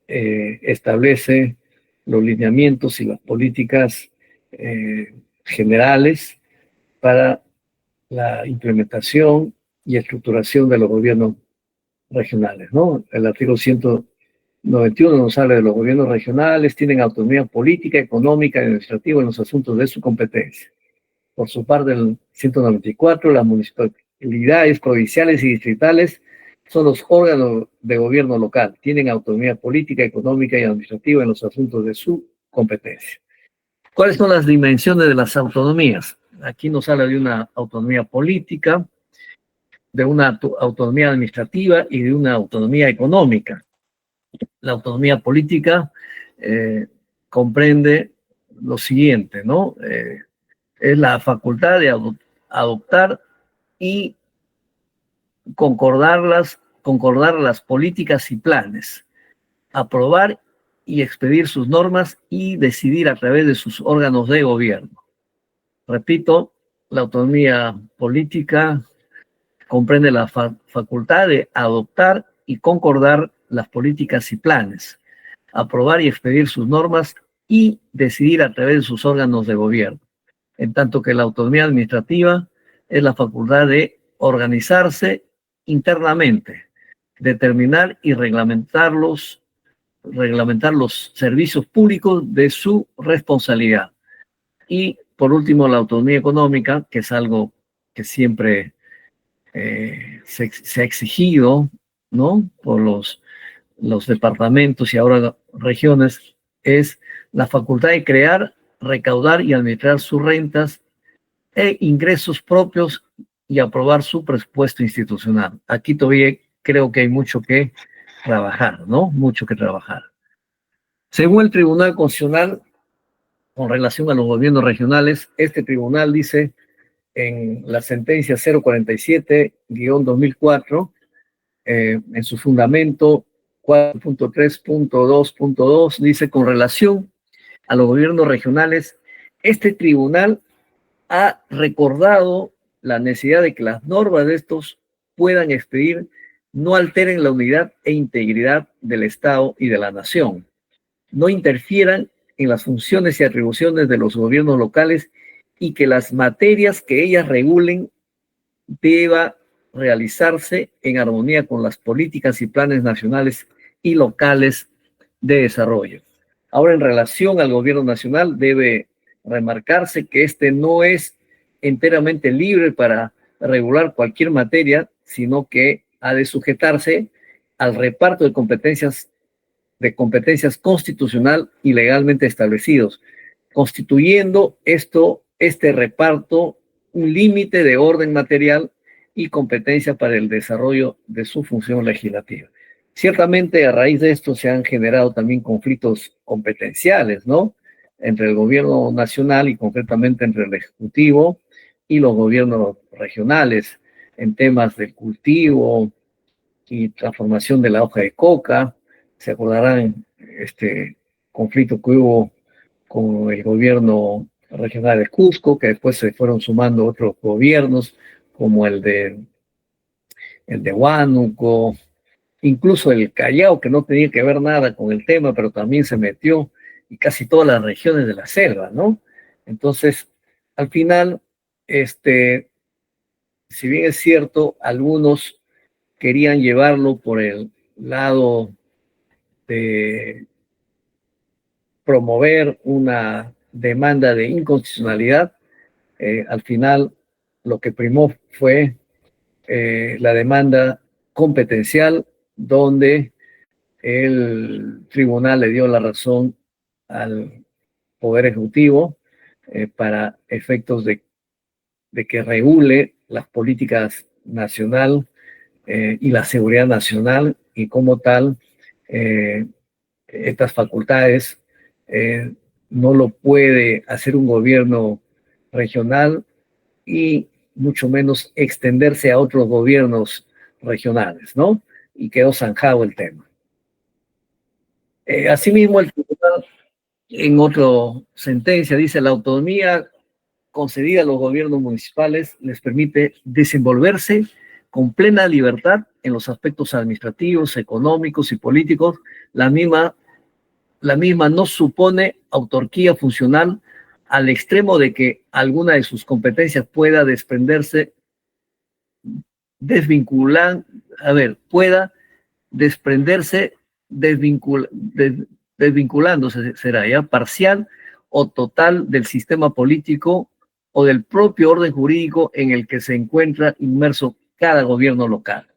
establece los lineamientos y las políticas generales para la implementación y estructuración de los gobiernos regionales, ¿no? El artículo 191 nos habla de los gobiernos regionales, tienen autonomía política, económica y administrativa en los asuntos de su competencia. Por su parte, el 194, las municipalidades provinciales y distritales son los órganos de gobierno local. Tienen autonomía política, económica y administrativa en los asuntos de su competencia. ¿Cuáles son las dimensiones de las autonomías? Aquí nos habla de una autonomía política, de una autonomía administrativa y de una autonomía económica. La autonomía política comprende lo siguiente, ¿no? Es la facultad de adoptar y concordar las políticas y planes, aprobar y expedir sus normas y decidir a través de sus órganos de gobierno. Repito, la autonomía política comprende la facultad de adoptar y concordar las políticas y planes, aprobar y expedir sus normas y decidir a través de sus órganos de gobierno. En tanto que la autonomía administrativa es la facultad de organizarse internamente, determinar y reglamentar los servicios públicos de su responsabilidad. Y por último, la autonomía económica, que es algo que siempre se ha exigido, ¿no?, por los departamentos y ahora regiones, es la facultad de crear, recaudar y administrar sus rentas e ingresos propios y aprobar su presupuesto institucional. Aquí todavía creo que hay mucho que trabajar, ¿no? Mucho que trabajar. Según el Tribunal Constitucional, con relación a los gobiernos regionales, este tribunal dice en la sentencia 047-2004, en su fundamento 4.3.2.2, dice: con relación a los gobiernos regionales, este tribunal ha recordado la necesidad de que las normas de estos puedan expedir no alteren la unidad e integridad del Estado y de la nación, no interfieran en las funciones y atribuciones de los gobiernos locales y que las materias que ellas regulen deba realizarse en armonía con las políticas y planes nacionales y locales de desarrollo. Ahora, en relación al gobierno nacional, debe remarcarse que este no es enteramente libre para regular cualquier materia, sino que ha de sujetarse al reparto de competencias constitucional y legalmente establecidos, constituyendo este reparto un límite de orden material y competencia para el desarrollo de su función legislativa. Ciertamente, a raíz de esto se han generado también conflictos competenciales, ¿no? Entre el gobierno nacional y concretamente entre el Ejecutivo y los gobiernos regionales en temas del cultivo y transformación de la hoja de coca. Se acordarán este conflicto que hubo con el gobierno regional de Cusco, que después se fueron sumando otros gobiernos, como el de Huánuco, incluso el Callao, que no tenía que ver nada con el tema, pero también se metió, y casi todas las regiones de la selva, ¿no? Entonces, al final, si bien es cierto, algunos querían llevarlo por el lado de promover una demanda de inconstitucionalidad, al final lo que primó fue la demanda competencial, donde el tribunal le dio la razón al Poder Ejecutivo para efectos de que regule las políticas nacional y la seguridad nacional, y como tal, estas facultades no lo puede hacer un gobierno regional y mucho menos extenderse a otros gobiernos regionales, ¿no? Y quedó zanjado el tema. Asimismo, el tribunal, en otra sentencia, dice: la autonomía concedida a los gobiernos municipales les permite desenvolverse con plena libertad en los aspectos administrativos, económicos y políticos. La misma no supone autarquía funcional al extremo de que alguna de sus competencias pueda desprenderse, pueda desprenderse desvinculándose, será ya, parcial o total del sistema político o del propio orden jurídico en el que se encuentra inmerso cada gobierno local.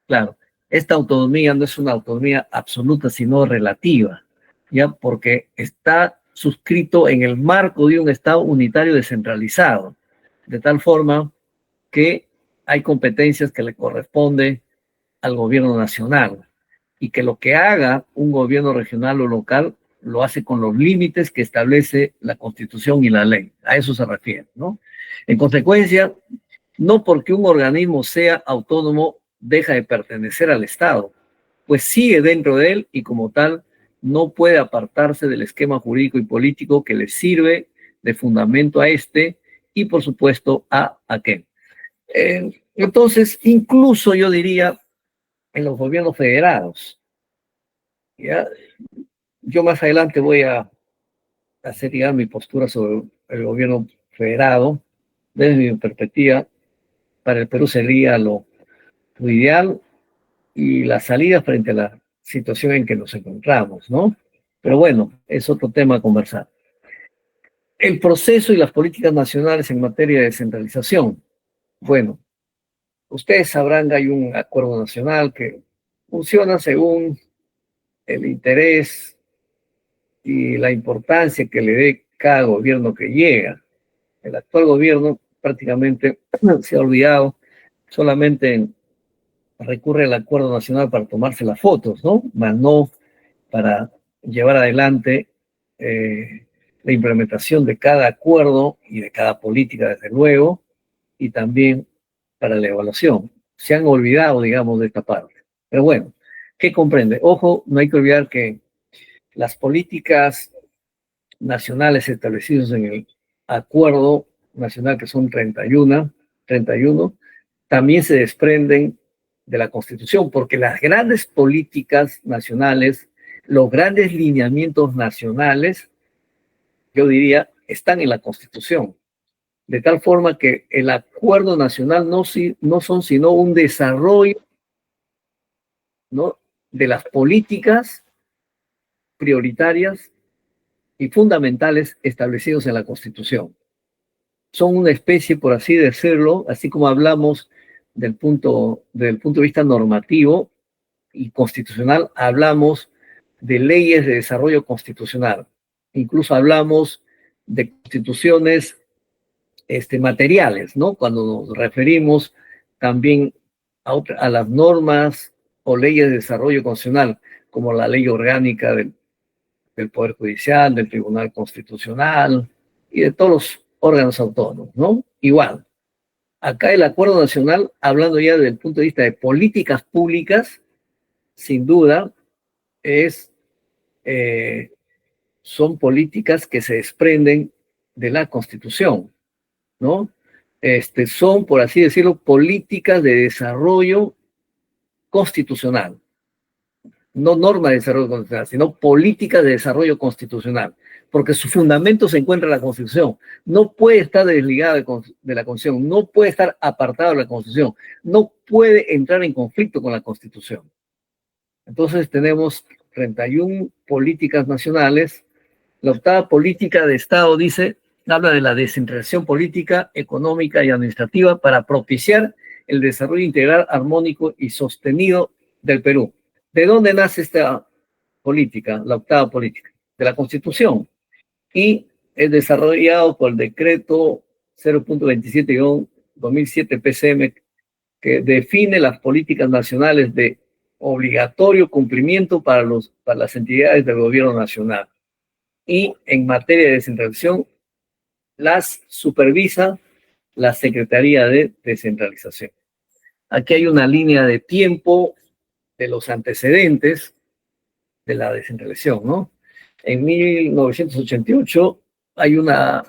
Claro, esta autonomía no es una autonomía absoluta, sino relativa, ya, porque está suscrito en el marco de un Estado unitario descentralizado, de tal forma que hay competencias que le corresponden al gobierno nacional, y que lo que haga un gobierno regional o local lo hace con los límites que establece la Constitución y la ley. A eso se refiere, ¿no? En consecuencia, no porque un organismo sea autónomo deja de pertenecer al Estado, pues sigue dentro de él y como tal no puede apartarse del esquema jurídico y político que le sirve de fundamento a este y, por supuesto, a aquel. Entonces, incluso yo diría en los gobiernos federados, ¿ya? Yo más adelante voy a hacer llegar mi postura sobre el gobierno federado. Desde mi perspectiva, para el Perú sería lo ideal y la salida frente a la situación en que nos encontramos, ¿no? Pero bueno, es otro tema a conversar. El proceso y las políticas nacionales en materia de descentralización. Bueno, ustedes sabrán que hay un acuerdo nacional que funciona según el interés y la importancia que le dé cada gobierno que llega. El actual gobierno prácticamente se ha olvidado, solamente recurre al acuerdo nacional para tomarse las fotos, ¿no? Más no para llevar adelante la implementación de cada acuerdo y de cada política, desde luego, y también para la evaluación. Se han olvidado, digamos, de esta parte. Pero bueno, ¿qué comprende? Ojo, no hay que olvidar que las políticas nacionales establecidas en el acuerdo nacional, que son 31, también se desprenden de la Constitución, porque las grandes políticas nacionales, los grandes lineamientos nacionales, yo diría, están en la Constitución. De tal forma que el acuerdo nacional no son sino un desarrollo, ¿no?, de las políticas prioritarias y fundamentales establecidos en la Constitución. Son una especie, por así decirlo, así como hablamos del punto de vista normativo y constitucional, hablamos de leyes de desarrollo constitucional. Incluso hablamos de constituciones materiales, ¿no? Cuando nos referimos también a las normas o leyes de desarrollo constitucional, como la ley orgánica del Poder Judicial, del Tribunal Constitucional y de todos los órganos autónomos, ¿no? Igual, acá el Acuerdo Nacional, hablando ya desde el punto de vista de políticas públicas, sin duda, son políticas que se desprenden de la Constitución, ¿no? Son, por así decirlo, políticas de desarrollo constitucional. No norma de desarrollo constitucional, sino políticas de desarrollo constitucional, porque su fundamento se encuentra en la Constitución. No puede estar desligada de la Constitución, no puede estar apartado de la Constitución, no puede entrar en conflicto con la Constitución. Entonces tenemos 31 políticas nacionales. La octava política de Estado habla de la descentralización política, económica y administrativa para propiciar el desarrollo integral, armónico y sostenido del Perú. ¿De dónde nace esta política, la octava política? De la Constitución. Y es desarrollado por el decreto 0.27-2007 PCM, que define las políticas nacionales de obligatorio cumplimiento para las entidades del gobierno nacional. Y en materia de descentralización, las supervisa la Secretaría de Descentralización. Aquí hay una línea de tiempo de los antecedentes de la descentralización, ¿no? En 1988 hay la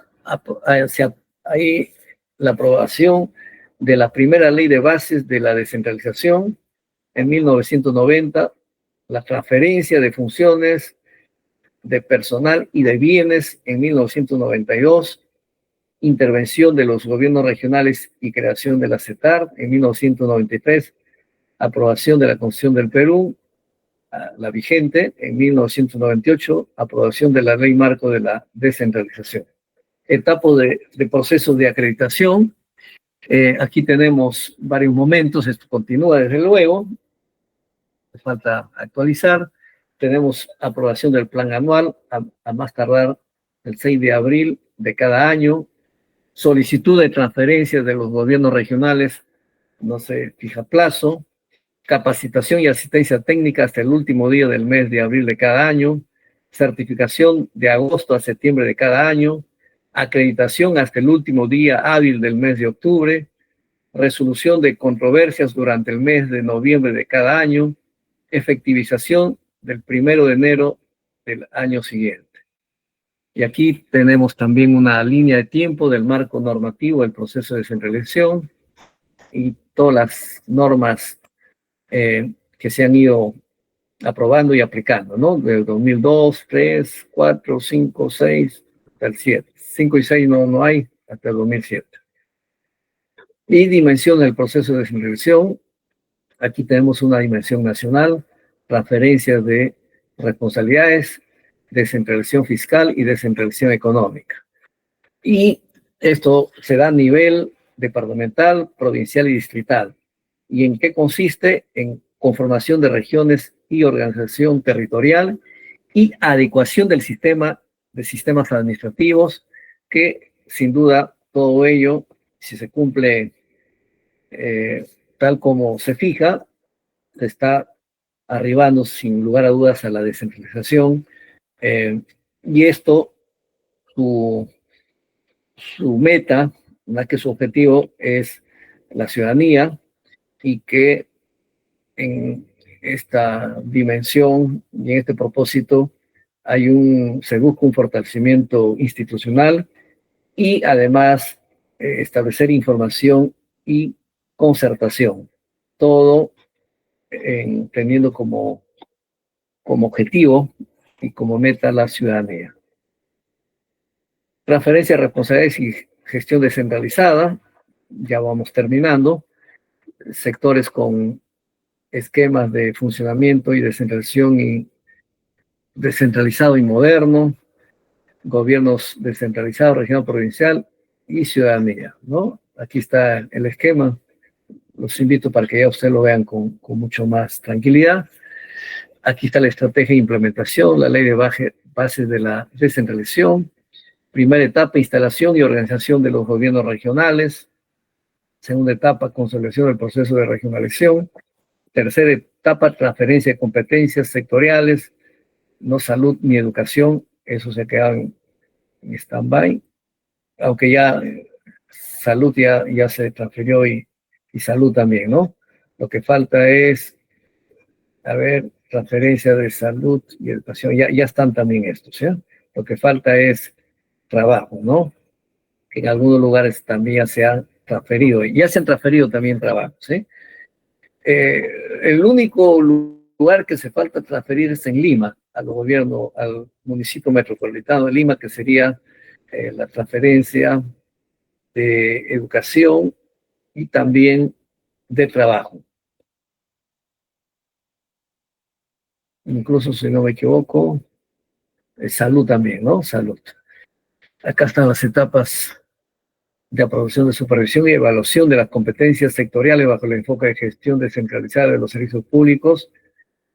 aprobación de la primera ley de bases de la descentralización. En 1990, la transferencia de funciones de personal y de bienes en 1992, intervención de los gobiernos regionales y creación de la CETAR en 1993, aprobación de la Constitución del Perú, la vigente, en 1998, aprobación de la Ley Marco de la Descentralización. Etapa de procesos de acreditación. Aquí tenemos varios momentos, esto continúa desde luego, falta actualizar. Tenemos aprobación del plan anual a más tardar el 6 de abril de cada año, solicitud de transferencias de los gobiernos regionales, no se fija plazo, capacitación y asistencia técnica hasta el último día del mes de abril de cada año, certificación de agosto a septiembre de cada año, acreditación hasta el último día hábil del mes de octubre, resolución de controversias durante el mes de noviembre de cada año, efectivización del 1 de enero del año siguiente. Y aquí tenemos también una línea de tiempo del marco normativo del proceso de descentralización y todas las normas que se han ido aprobando y aplicando, ¿no? Del 2002, 3, 4, 5, 6, hasta el 7. 5 y 6 no hay, hasta el 2007. Y dimensión del proceso de descentralización. Aquí tenemos una dimensión nacional, transferencias de responsabilidades, descentralización fiscal y descentralización económica. Y esto se da a nivel departamental, provincial y distrital. ¿Y en qué consiste? En conformación de regiones y organización territorial y adecuación de sistemas administrativos, que sin duda todo ello, si se cumple tal como se fija, se está arribando sin lugar a dudas a la descentralización, y esto, su meta, más que su objetivo, es la ciudadanía, y que en esta dimensión y en este propósito se busca un fortalecimiento institucional y además establecer información y concertación, todo teniendo como objetivo y como meta la ciudadanía. Transferencia de responsabilidades y gestión descentralizada, ya vamos terminando. Sectores con esquemas de funcionamiento y descentralización y descentralizado y moderno, gobiernos descentralizados, regional, provincial y ciudadanía, ¿no? Aquí está el esquema. Los invito para que ya ustedes lo vean con mucho más tranquilidad. Aquí está la estrategia de implementación, la ley de bases de la descentralización. Primera etapa, instalación y organización de los gobiernos regionales. Segunda etapa, consolidación del proceso de regionalización. Tercera etapa, transferencia de competencias sectoriales, no salud ni educación, eso se queda en stand-by, aunque ya salud ya se transfirió y salud también, ¿no? Lo que falta es, a ver, transferencia de salud y educación, ya están también estos, ¿sí? Lo que falta es trabajo, ¿no? Que en algunos lugares también ya se han transferido, ya se han transferido también trabajos, ¿sí? El único lugar que se falta transferir es en Lima, al gobierno, al municipio metropolitano de Lima, que sería la transferencia de educación y también de trabajo. Incluso, si no me equivoco, salud también, ¿no? Salud. Acá están las etapas de aprobación de supervisión y evaluación de las competencias sectoriales bajo el enfoque de gestión descentralizada de los servicios públicos.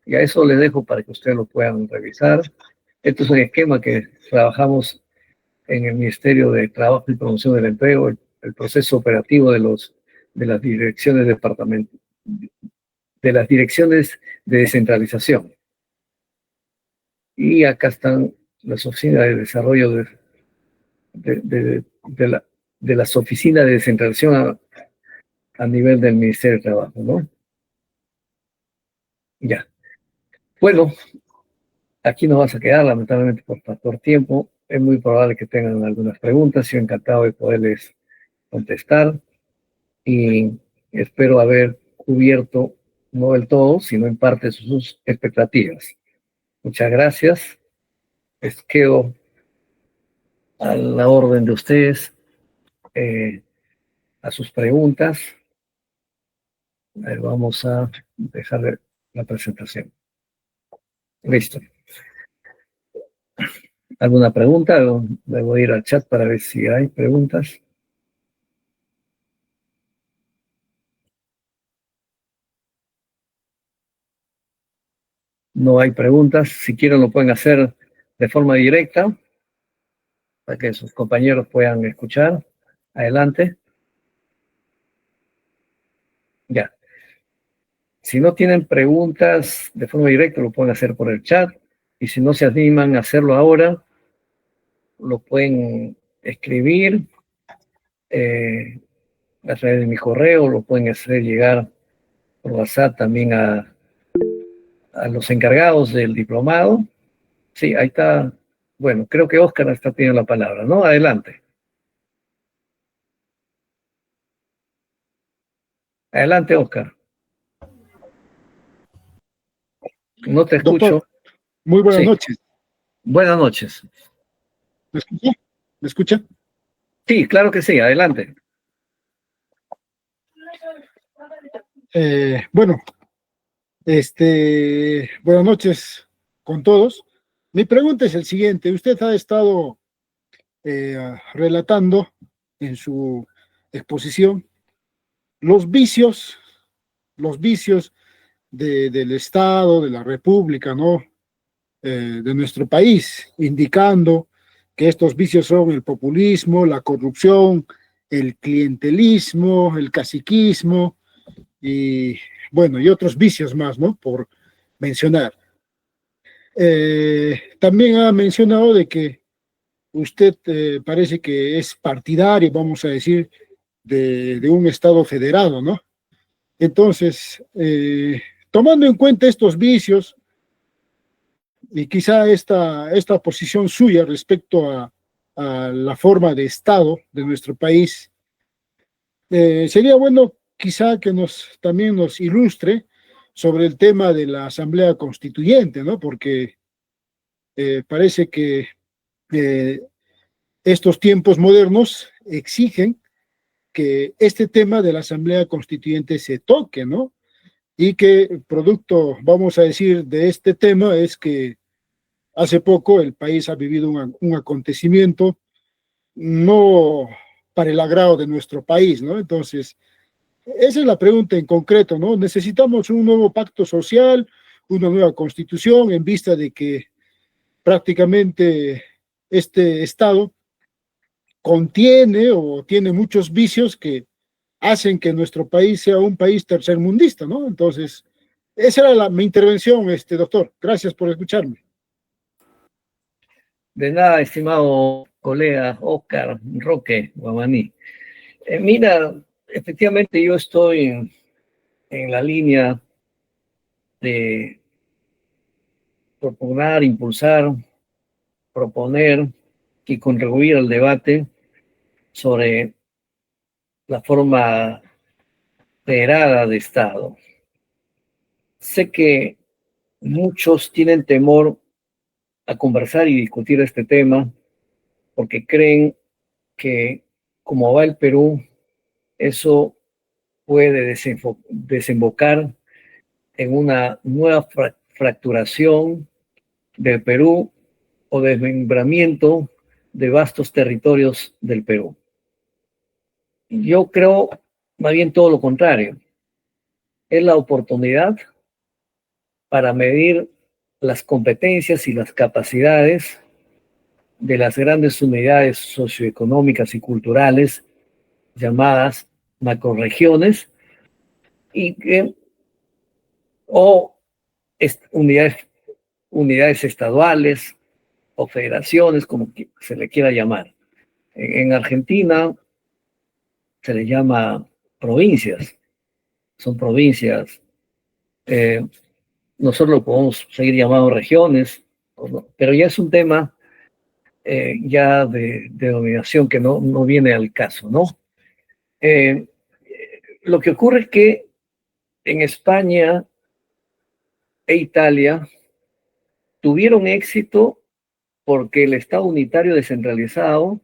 Y a eso les dejo para que ustedes lo puedan revisar. Esto es un esquema que trabajamos en el Ministerio de Trabajo y Promoción del Empleo, el proceso operativo de las direcciones de las direcciones de descentralización. Y acá están las oficinas de desarrollo de las oficinas de descentralización a nivel del Ministerio de Trabajo, ¿no? Ya. Bueno, aquí nos vamos a quedar, lamentablemente por factor tiempo. Es muy probable que tengan algunas preguntas. Yo encantado de poderles contestar y espero haber cubierto, no del todo, sino en parte sus expectativas. Muchas gracias. Les quedo a la orden de ustedes, a sus preguntas. Vamos a dejar la presentación. Listo. ¿Alguna pregunta? Le voy a ir al chat para ver si hay preguntas. No hay preguntas. Si quieren lo pueden hacer de forma directa para que sus compañeros puedan escuchar. Adelante. Ya. Si no tienen preguntas de forma directa, lo pueden hacer por el chat. Y si no se animan a hacerlo ahora, lo pueden escribir a través de mi correo, lo pueden hacer llegar por WhatsApp también a los encargados del diplomado. Sí, ahí está. Bueno, creo que Óscar está teniendo la palabra, ¿no? Adelante. Adelante, Óscar. No te escucho. Doctor, muy buenas Sí. noches. Buenas noches. ¿Me escucha? ¿Me escucha? Sí, claro que sí, adelante. Bueno, buenas noches con todos. Mi pregunta es el siguiente. Usted ha estado relatando en su exposición los vicios del Estado, de la República, ¿no? De nuestro país, indicando que estos vicios son el populismo, la corrupción, el clientelismo, el caciquismo y, bueno, y otros vicios más, ¿no? Por mencionar. También ha mencionado de que usted parece que es partidario, vamos a decir, de un Estado federado, ¿no? Entonces, tomando en cuenta estos vicios, y quizá esta posición suya respecto a la forma de Estado de nuestro país, sería bueno quizá que también nos ilustre sobre el tema de la Asamblea Constituyente, ¿no? Porque parece que estos tiempos modernos exigen que este tema de la Asamblea Constituyente se toque, ¿no? Y que producto, vamos a decir, de este tema es que hace poco el país ha vivido un acontecimiento no para el agrado de nuestro país, ¿no? Entonces, esa es la pregunta en concreto, ¿no? Necesitamos un nuevo pacto social, una nueva constitución en vista de que prácticamente este Estado contiene o tiene muchos vicios que hacen que nuestro país sea un país tercermundista, ¿no? Entonces, esa era mi intervención, doctor. Gracias por escucharme. De nada, estimado colega Oscar Roque Guamaní. Mira, efectivamente yo estoy en la línea de propugnar, impulsar, proponer y contribuir al debate sobre la forma federada de Estado. Sé que muchos tienen temor a conversar y discutir este tema porque creen que como va el Perú, eso puede desembocar en una nueva fracturación del Perú o desmembramiento de vastos territorios del Perú. Yo creo más bien todo lo contrario. Es la oportunidad para medir las competencias y las capacidades de las grandes unidades socioeconómicas y culturales llamadas macroregiones y que, o unidades estaduales o federaciones, como se le quiera llamar. En Argentina se le llama provincias, son provincias. Nosotros lo podemos seguir llamando regiones, pero ya es un tema ya de denominación que no viene al caso, ¿no? Lo que ocurre es que en España e Italia tuvieron éxito porque el Estado unitario descentralizado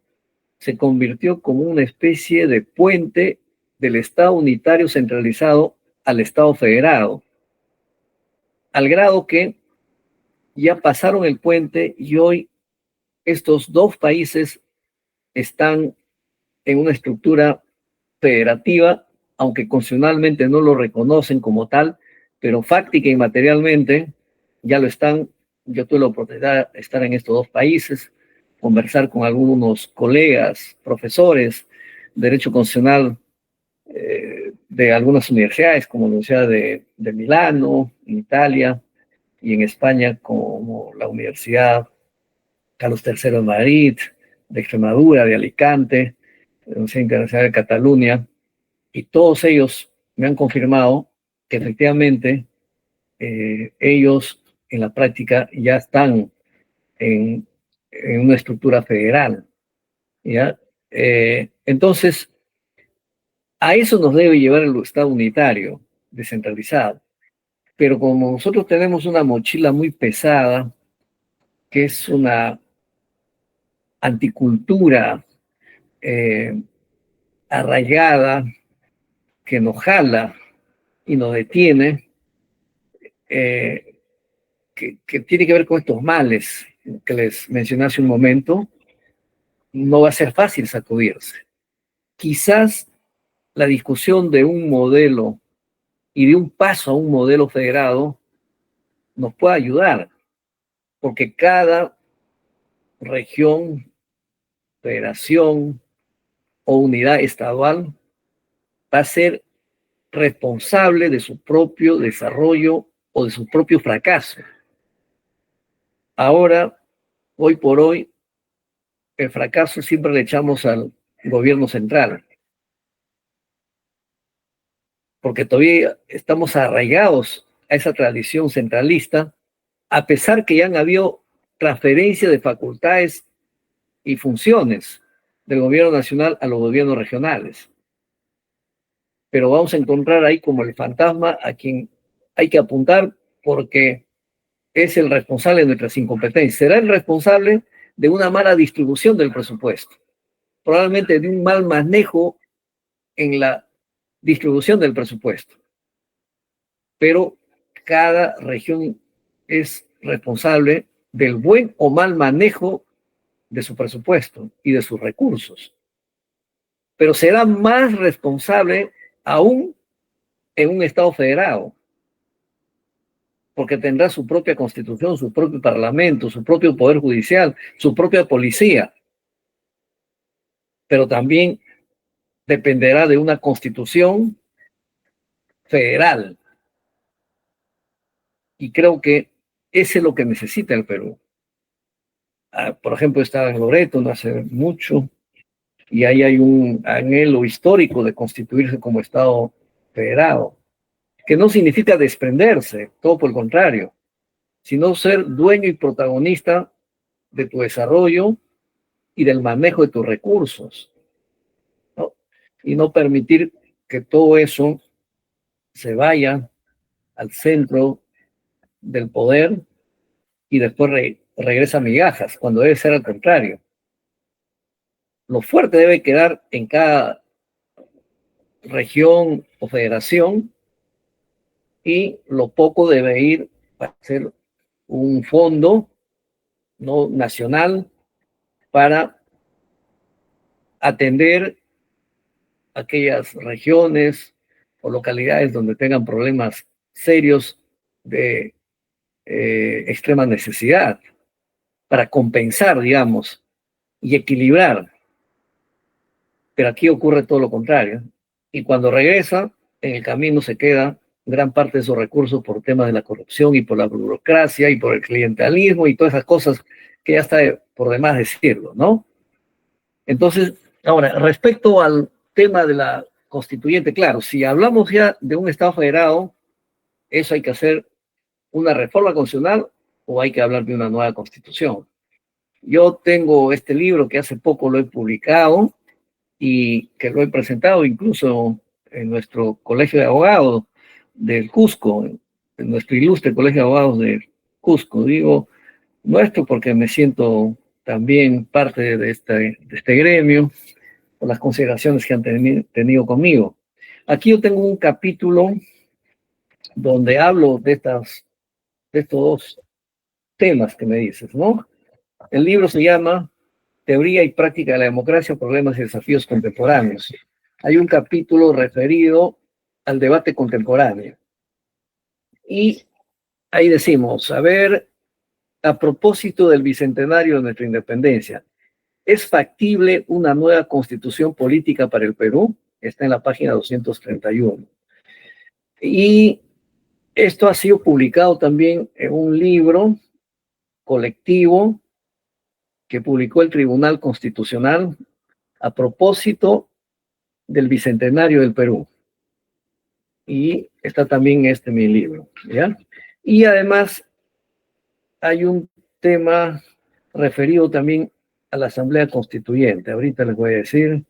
se convirtió como una especie de puente del Estado unitario centralizado al Estado federado, al grado que ya pasaron el puente y hoy estos dos países están en una estructura federativa, aunque constitucionalmente no lo reconocen como tal, pero fáctica y materialmente ya lo están. Yo tuve la oportunidad de estar en estos dos países, conversar con algunos colegas, profesores de Derecho Constitucional de algunas universidades, como la Universidad de Milano, en Italia, y en España, como la Universidad Carlos III de Madrid, de Extremadura, de Alicante, la Universidad Internacional de Cataluña, y todos ellos me han confirmado que efectivamente ellos en la práctica ya están en una estructura federal, ¿ya? Entonces, a eso nos debe llevar el Estado unitario, descentralizado. Pero como nosotros tenemos una mochila muy pesada, que es una anticultura arraigada, que nos jala y nos detiene, que tiene que ver con estos males que les mencioné hace un momento, no va a ser fácil sacudirse. Quizás la discusión de un modelo y de un paso a un modelo federado nos pueda ayudar, porque cada región, federación o unidad estadual va a ser responsable de su propio desarrollo o de su propio fracaso. Ahora, hoy por hoy, el fracaso siempre le echamos al gobierno central, porque todavía estamos arraigados a esa tradición centralista, a pesar que ya han habido transferencia de facultades y funciones del gobierno nacional a los gobiernos regionales. Pero vamos a encontrar ahí como el fantasma a quien hay que apuntar porque es el responsable de nuestras incompetencias. Será el responsable de una mala distribución del presupuesto, probablemente de un mal manejo en la distribución del presupuesto. Pero cada región es responsable del buen o mal manejo de su presupuesto y de sus recursos. Pero será más responsable aún en un Estado federado, porque tendrá su propia constitución, su propio parlamento, su propio poder judicial, su propia policía, pero también dependerá de una constitución federal. Y creo que ese es lo que necesita el Perú. Por ejemplo, estaba en Loreto no hace mucho, y ahí hay un anhelo histórico de constituirse como Estado federado, que no significa desprenderse, todo por el contrario, sino ser dueño y protagonista de tu desarrollo y del manejo de tus recursos, ¿no? Y no permitir que todo eso se vaya al centro del poder y después regresa a migajas, cuando debe ser al contrario. Lo fuerte debe quedar en cada región o federación y lo poco debe ir para hacer un fondo no nacional para atender aquellas regiones o localidades donde tengan problemas serios de extrema necesidad, para compensar, digamos, y equilibrar. Pero aquí ocurre todo lo contrario. Y cuando regresa, en el camino se queda gran parte de esos recursos por temas de la corrupción y por la burocracia y por el clientelismo y todas esas cosas que ya está por demás decirlo, ¿no? Entonces, ahora, respecto al tema de la constituyente, claro, si hablamos ya de un Estado federado, eso hay que hacer una reforma constitucional o hay que hablar de una nueva constitución. Yo tengo este libro que hace poco lo he publicado y que lo he presentado incluso en nuestro colegio de abogados del Cusco, en nuestro ilustre colegio de abogados del Cusco. Digo nuestro porque me siento también parte de este gremio, por las consideraciones que han tenido conmigo. Aquí yo tengo un capítulo donde hablo de estos dos temas que me dices, ¿no? El libro se llama Teoría y Práctica de la Democracia, Problemas y Desafíos Contemporáneos. Hay un capítulo referido al debate contemporáneo. Y ahí decimos, a ver, a propósito del bicentenario de nuestra independencia, ¿es factible una nueva constitución política para el Perú? Está en la página 231. Y esto ha sido publicado también en un libro colectivo que publicó el Tribunal Constitucional a propósito del Bicentenario del Perú. Y está también mi libro, ¿ya? Y además hay un tema referido también a la Asamblea Constituyente. Ahorita les voy a decir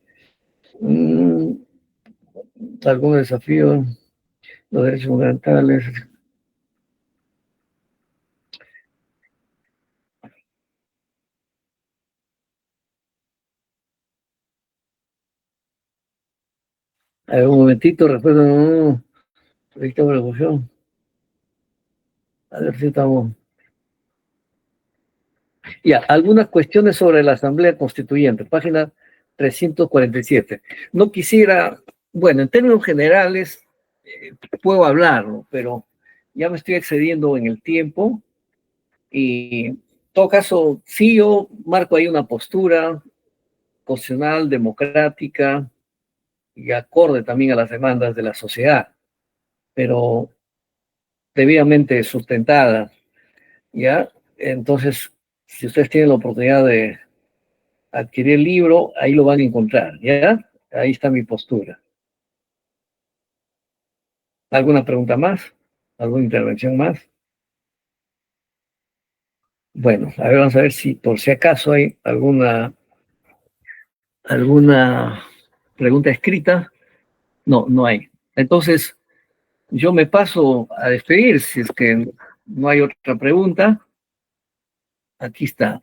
algunos desafíos, los derechos fundamentales. A ver, un momentito, recuerdo, dictadura de ejecución. A ver si estamos. Ya, algunas cuestiones sobre la Asamblea Constituyente, página 347. No quisiera, bueno, en términos generales, puedo hablarlo, pero ya me estoy excediendo en el tiempo y en todo caso, sí yo marco ahí una postura constitucional, democrática y acorde también a las demandas de la sociedad, pero debidamente sustentada, ¿ya? Entonces, si ustedes tienen la oportunidad de adquirir el libro, ahí lo van a encontrar, ¿ya? Ahí está mi postura. ¿Alguna pregunta más? ¿Alguna intervención más? Bueno, a ver, vamos a ver si por si acaso hay alguna pregunta escrita. No, no hay. Entonces, yo me paso a despedir si es que no hay otra pregunta. Aquí está.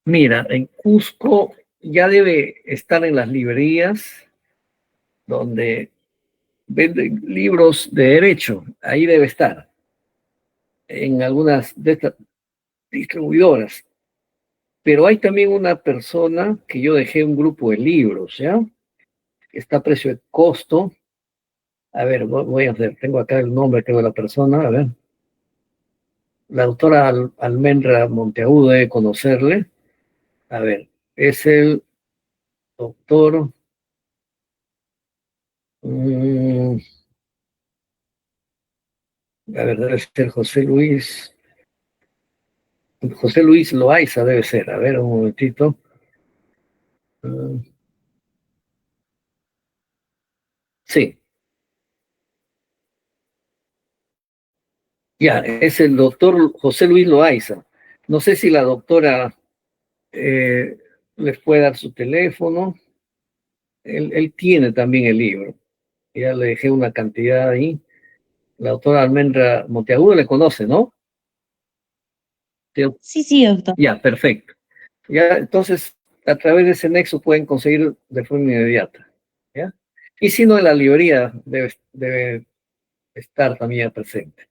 Mira, en Cusco ya debe estar en las librerías donde venden libros de derecho, ahí debe estar, en algunas de estas distribuidoras. Pero hay también una persona que yo dejé un grupo de libros, ¿ya? Está a precio de costo. A ver, voy a hacer, tengo acá el nombre, creo, de la persona, a ver. La doctora Almendra Monteagudo debe conocerle. A ver, es el doctor... a ver, debe ser José Luis Loaiza debe ser. A ver, un momentito. Sí, ya, es el doctor José Luis Loaiza. No sé si la doctora les puede dar su teléfono. Él tiene también el libro. Ya le dejé una cantidad ahí. La doctora Almendra Monteagudo le conoce, ¿no? Sí, sí, doctor. Ya, perfecto. Ya, entonces, a través de ese nexo pueden conseguir de forma inmediata. ¿Ya? Y si no, en la librería debe estar también presente.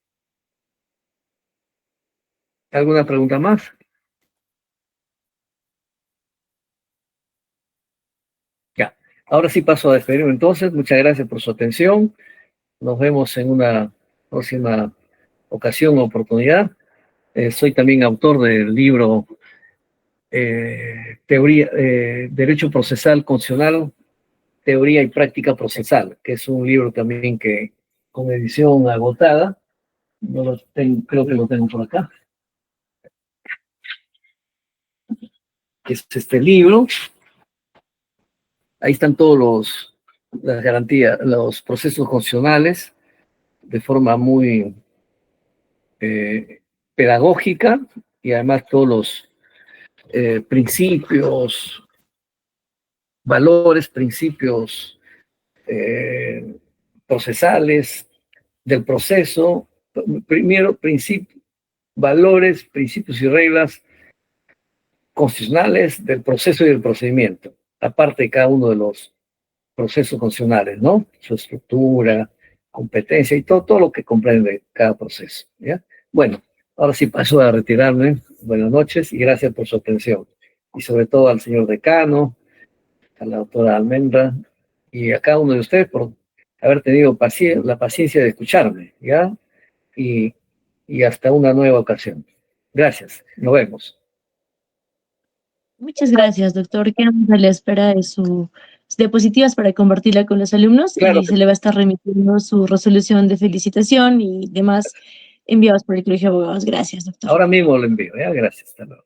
¿Alguna pregunta más? Ya. Ahora sí paso a despedirme entonces. Muchas gracias por su atención. Nos vemos en una próxima ocasión o oportunidad. Soy también autor del libro Derecho Procesal Constitucional, Teoría y Práctica Procesal, que es un libro también que con edición agotada. No lo tengo, creo que lo tengo por acá. Es este libro. Ahí están todos las garantías, los procesos constitucionales de forma muy pedagógica y además todos los principios, valores, principios procesales del proceso. Primero, valores, principios y reglas constitucionales del proceso y del procedimiento, aparte de cada uno de los procesos constitucionales, ¿no? Su estructura, competencia y todo lo que comprende cada proceso, ¿ya? Bueno, ahora sí paso a retirarme. Buenas noches y gracias por su atención. Y sobre todo al señor decano, a la doctora Almendra y a cada uno de ustedes por haber tenido la paciencia de escucharme, ¿ya? Y hasta una nueva ocasión. Gracias, nos vemos. Muchas gracias, doctor. Quedamos a la espera de sus diapositivas para compartirla con los alumnos Claro. Y se le va a estar remitiendo su resolución de felicitación y demás enviados por el Colegio de Abogados. Gracias, doctor. Ahora mismo lo envío, ¿ya? Gracias, hasta luego.